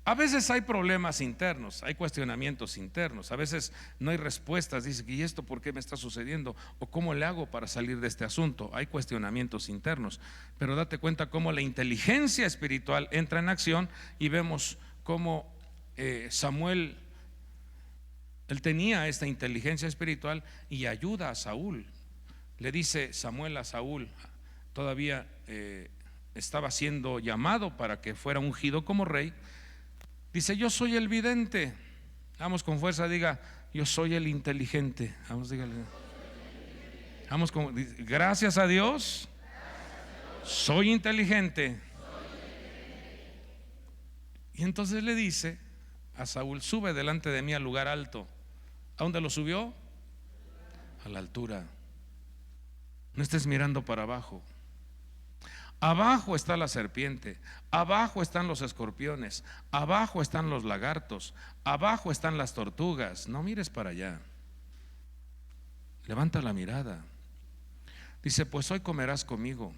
A veces hay problemas internos, hay cuestionamientos internos, a veces no hay respuestas. Dice: ¿y esto por qué me está sucediendo? ¿O cómo le hago para salir de este asunto? Hay cuestionamientos internos, pero date cuenta cómo la inteligencia espiritual entra en acción y vemos cómo Samuel, él tenía esta inteligencia espiritual y ayuda a Saúl. Le dice Samuel a Saúl, todavía estaba siendo llamado para que fuera ungido como rey. Dice: yo soy el vidente. Vamos con fuerza, diga: yo soy el inteligente. Vamos, dígale. Vamos con, gracias a Dios, soy inteligente. Y entonces le dice a Saúl: sube delante de mí al lugar alto. ¿A dónde lo subió? A la altura. No estés mirando para abajo. Abajo está la serpiente, abajo están los escorpiones, abajo están los lagartos, abajo están las tortugas. No mires para allá. Levanta la mirada. Dice: pues hoy comerás conmigo,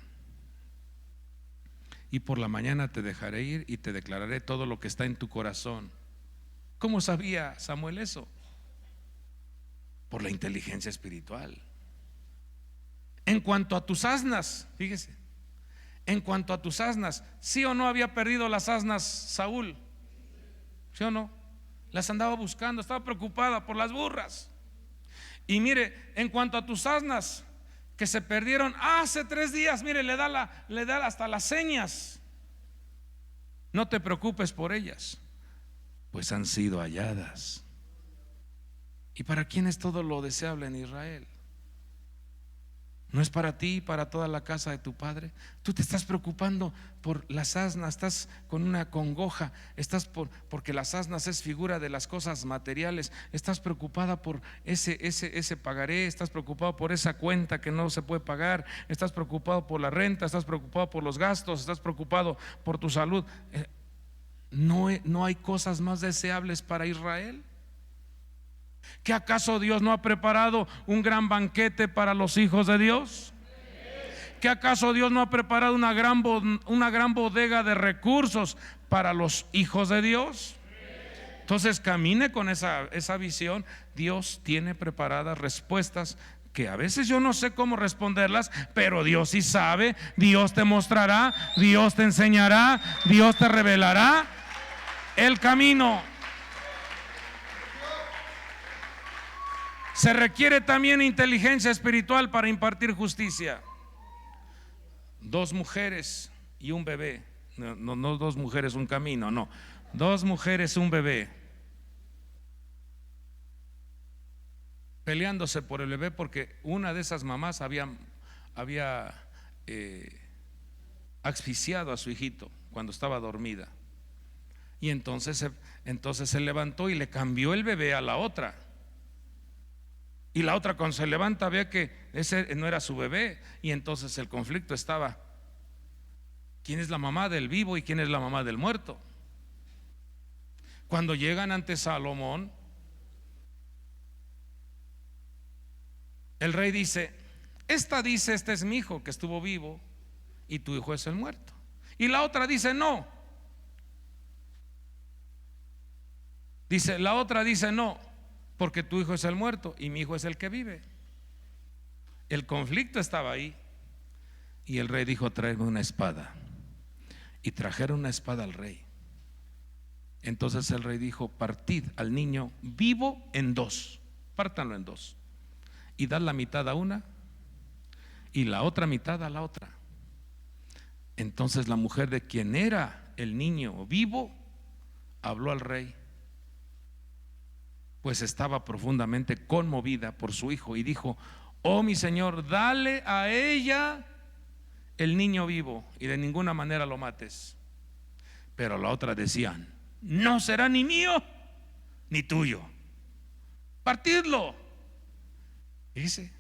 y por la mañana te dejaré ir y te declararé todo lo que está en tu corazón. ¿Cómo sabía Samuel eso? Por la inteligencia espiritual. En cuanto a tus asnas, fíjese, en cuanto a tus asnas, ¿sí o no había perdido las asnas Saúl? ¿Sí o no? Las andaba buscando, estaba preocupada por las burras. Y mire, en cuanto a tus asnas que se perdieron hace 3 días, mire, le da hasta las señas. No te preocupes por ellas, pues han sido halladas. ¿Y para quién es todo lo deseable en Israel? ¿No es para ti y para toda la casa de tu padre? Tú te estás preocupando por las asnas, estás con una congoja, porque las asnas es figura de las cosas materiales. Estás preocupada por ese pagaré, estás preocupado por esa cuenta que no se puede pagar, estás preocupado por la renta, estás preocupado por los gastos, estás preocupado por tu salud. ¿No hay cosas más deseables para Israel? ¿Que acaso Dios no ha preparado un gran banquete para los hijos de Dios? ¿Que acaso Dios no ha preparado una gran bodega de recursos para los hijos de Dios? Entonces camine con esa visión. Dios tiene preparadas respuestas que a veces yo no sé cómo responderlas, pero Dios sí sabe. Dios te mostrará, Dios te enseñará, Dios te revelará el camino. Se requiere también inteligencia espiritual para impartir justicia. 2 mujeres y un bebé. No 2 mujeres, un camino, no. 2 mujeres, un bebé. Peleándose por el bebé porque una de esas mamás había asfixiado a su hijito cuando estaba dormida. Y entonces se levantó y le cambió el bebé a la otra. Y la otra, cuando se levanta, ve que ese no era su bebé. Y entonces el conflicto estaba: ¿quién es la mamá del vivo y quién es la mamá del muerto? Cuando llegan ante Salomón, el rey dice: este es mi hijo que estuvo vivo y tu hijo es el muerto. Y la otra dice: no. La otra dice: no, porque tu hijo es el muerto y mi hijo es el que vive. El conflicto estaba ahí. Y el rey dijo: tráeme una espada. Y trajeron una espada al rey. Entonces el rey dijo: partid al niño vivo en 2. Pártanlo en 2. Y dad la mitad a una y la otra mitad a la otra. Entonces la mujer de quien era el niño vivo habló al rey, pues estaba profundamente conmovida por su hijo, y dijo: oh mi señor, dale a ella el niño vivo y de ninguna manera lo mates. Pero la otra decía: no será ni mío ni tuyo, partidlo. Dice,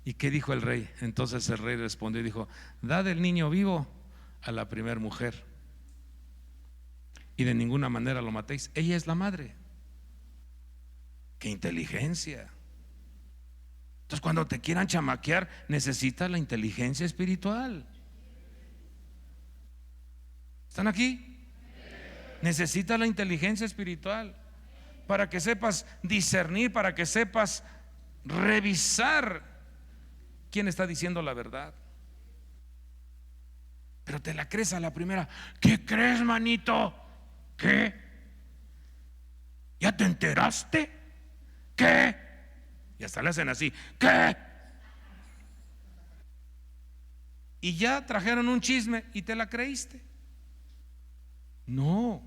¿Y qué dijo el rey? Entonces el rey respondió y dijo: dad el niño vivo a la primer mujer y de ninguna manera lo matéis, ella es la madre. ¡Qué inteligencia! Entonces, cuando te quieran chamaquear, necesitas la inteligencia espiritual. ¿Están aquí? Necesitas la inteligencia espiritual para que sepas discernir, para que sepas revisar quién está diciendo la verdad. Pero te la crees a la primera. ¿Qué crees, manito? ¿Qué? ¿Ya te enteraste? ¿Qué? Y hasta le hacen así: ¿qué? Y ya trajeron un chisme y te la creíste. No.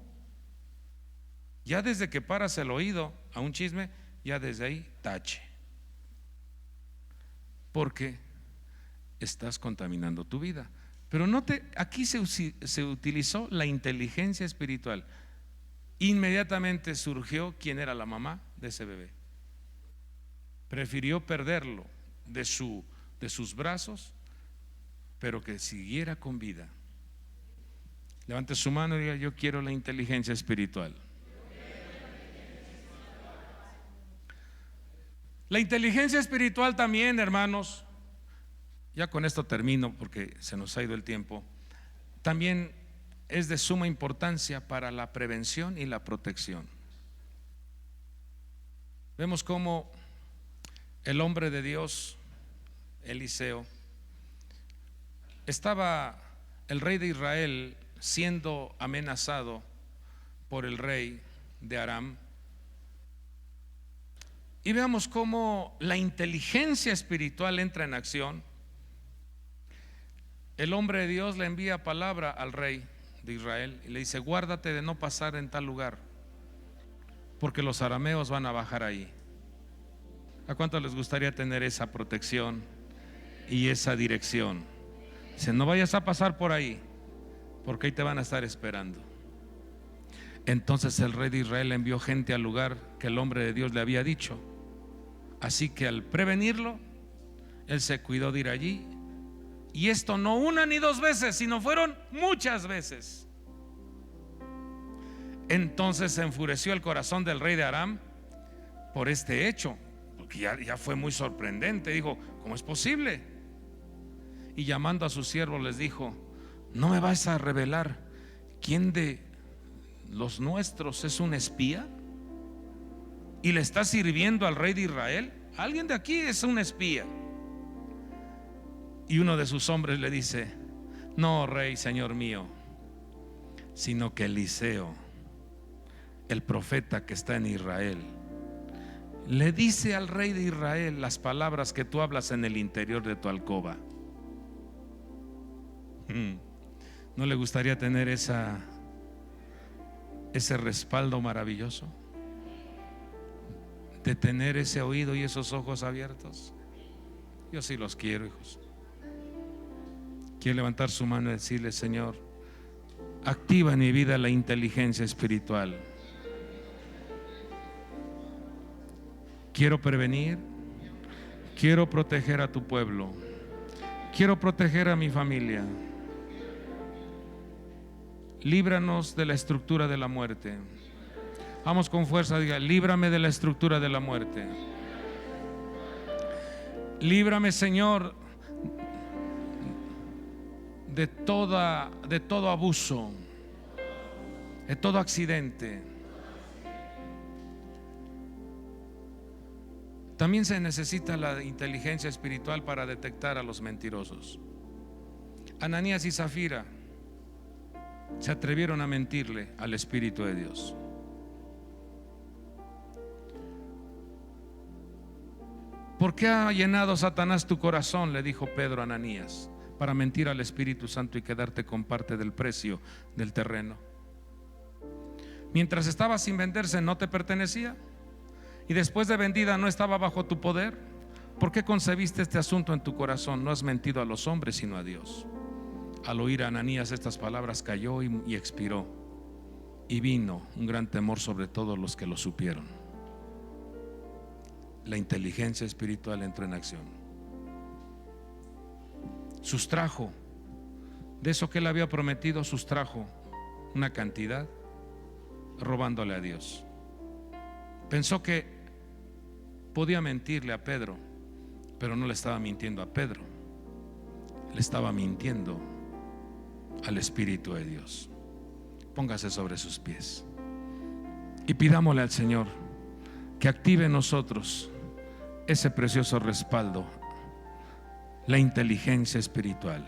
Ya desde que paras el oído a un chisme, ya desde ahí tache. Porque estás contaminando tu vida. Pero aquí se utilizó la inteligencia espiritual. Inmediatamente surgió quién era la mamá de ese bebé. Prefirió perderlo de sus brazos, pero que siguiera con vida. Levante su mano y diga: yo quiero la inteligencia espiritual. La inteligencia espiritual también, hermanos, ya con esto termino porque se nos ha ido el tiempo, también es de suma importancia para la prevención y la protección. Vemos cómo el hombre de Dios, Eliseo, estaba el rey de Israel siendo amenazado por el rey de Aram. Y veamos cómo la inteligencia espiritual entra en acción. El hombre de Dios le envía palabra al rey de Israel y le dice: guárdate de no pasar en tal lugar, porque los arameos van a bajar ahí. ¿A cuántos les gustaría tener esa protección y esa dirección? Dice: no vayas a pasar por ahí, porque ahí te van a estar esperando. Entonces el rey de Israel envió gente al lugar que el hombre de Dios le había dicho. Así que al prevenirlo, él se cuidó de ir allí. Y esto no una ni dos veces, sino fueron muchas veces. Entonces se enfureció el corazón del rey de Aram por este hecho, porque ya fue muy sorprendente. Dijo: ¿cómo es posible? Y llamando a sus siervos les dijo: ¿no me vas a revelar quién de los nuestros es un espía y le está sirviendo al rey de Israel? Alguien de aquí es un espía. Y uno de sus hombres le dice: no, rey, señor mío, sino que Eliseo, el profeta que está en Israel, le dice al rey de Israel las palabras que tú hablas en el interior de tu alcoba. ¿No le gustaría tener ese respaldo maravilloso? De tener ese oído y esos ojos abiertos. Yo sí los quiero, hijos. Quiero levantar su mano y decirle: Señor, activa en mi vida la inteligencia espiritual. Quiero prevenir, quiero proteger a tu pueblo, quiero proteger a mi familia. Líbranos de la estructura de la muerte. Vamos con fuerza, diga: líbrame de la estructura de la muerte. Líbrame, Señor, de todo abuso, de todo accidente. También se necesita la inteligencia espiritual para detectar a los mentirosos. Ananías y Zafira se atrevieron a mentirle al Espíritu de Dios. ¿Por qué ha llenado Satanás tu corazón?, le dijo Pedro a Ananías, para mentir al Espíritu Santo y quedarte con parte del precio del terreno. Mientras estaba sin venderse, ¿no te pertenecía? Y después de vendida, ¿no estaba bajo tu poder? ¿Por qué concebiste este asunto en tu corazón? No has mentido a los hombres, sino a Dios. Al oír a Ananías estas palabras, cayó y expiró. Y vino un gran temor sobre todos los que lo supieron. La inteligencia espiritual entró en acción. sustrajo de eso que él había prometido, sustrajo una cantidad, robándole a Dios. Pensó que podía mentirle a Pedro, pero no le estaba mintiendo a Pedro, le estaba mintiendo al Espíritu de Dios. Póngase sobre sus pies y pidámosle al Señor que active en nosotros ese precioso respaldo, la inteligencia espiritual.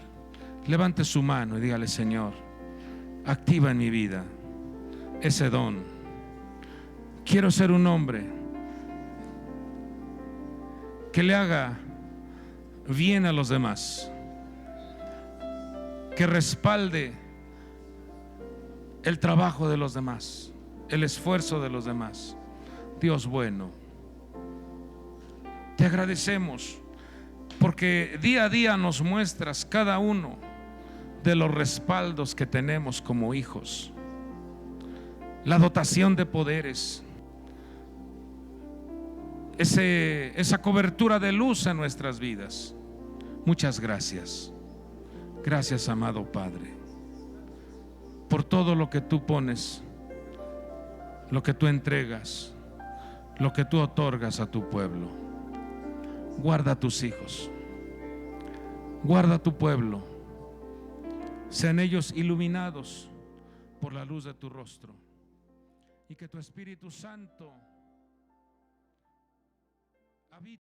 Levante su mano y dígale: Señor, activa en mi vida ese don. Quiero ser un hombre que le haga bien a los demás, que respalde el trabajo de los demás, el esfuerzo de los demás. Dios bueno, te agradecemos porque día a día nos muestras cada uno de los respaldos que tenemos como hijos, la dotación de poderes, esa cobertura de luz en nuestras vidas. Muchas gracias. Gracias, amado Padre, por todo lo que tú pones, lo que tú entregas, lo que tú otorgas a tu pueblo. Guarda a tus hijos, guarda a tu pueblo, sean ellos iluminados por la luz de tu rostro, y que tu Espíritu Santo habite.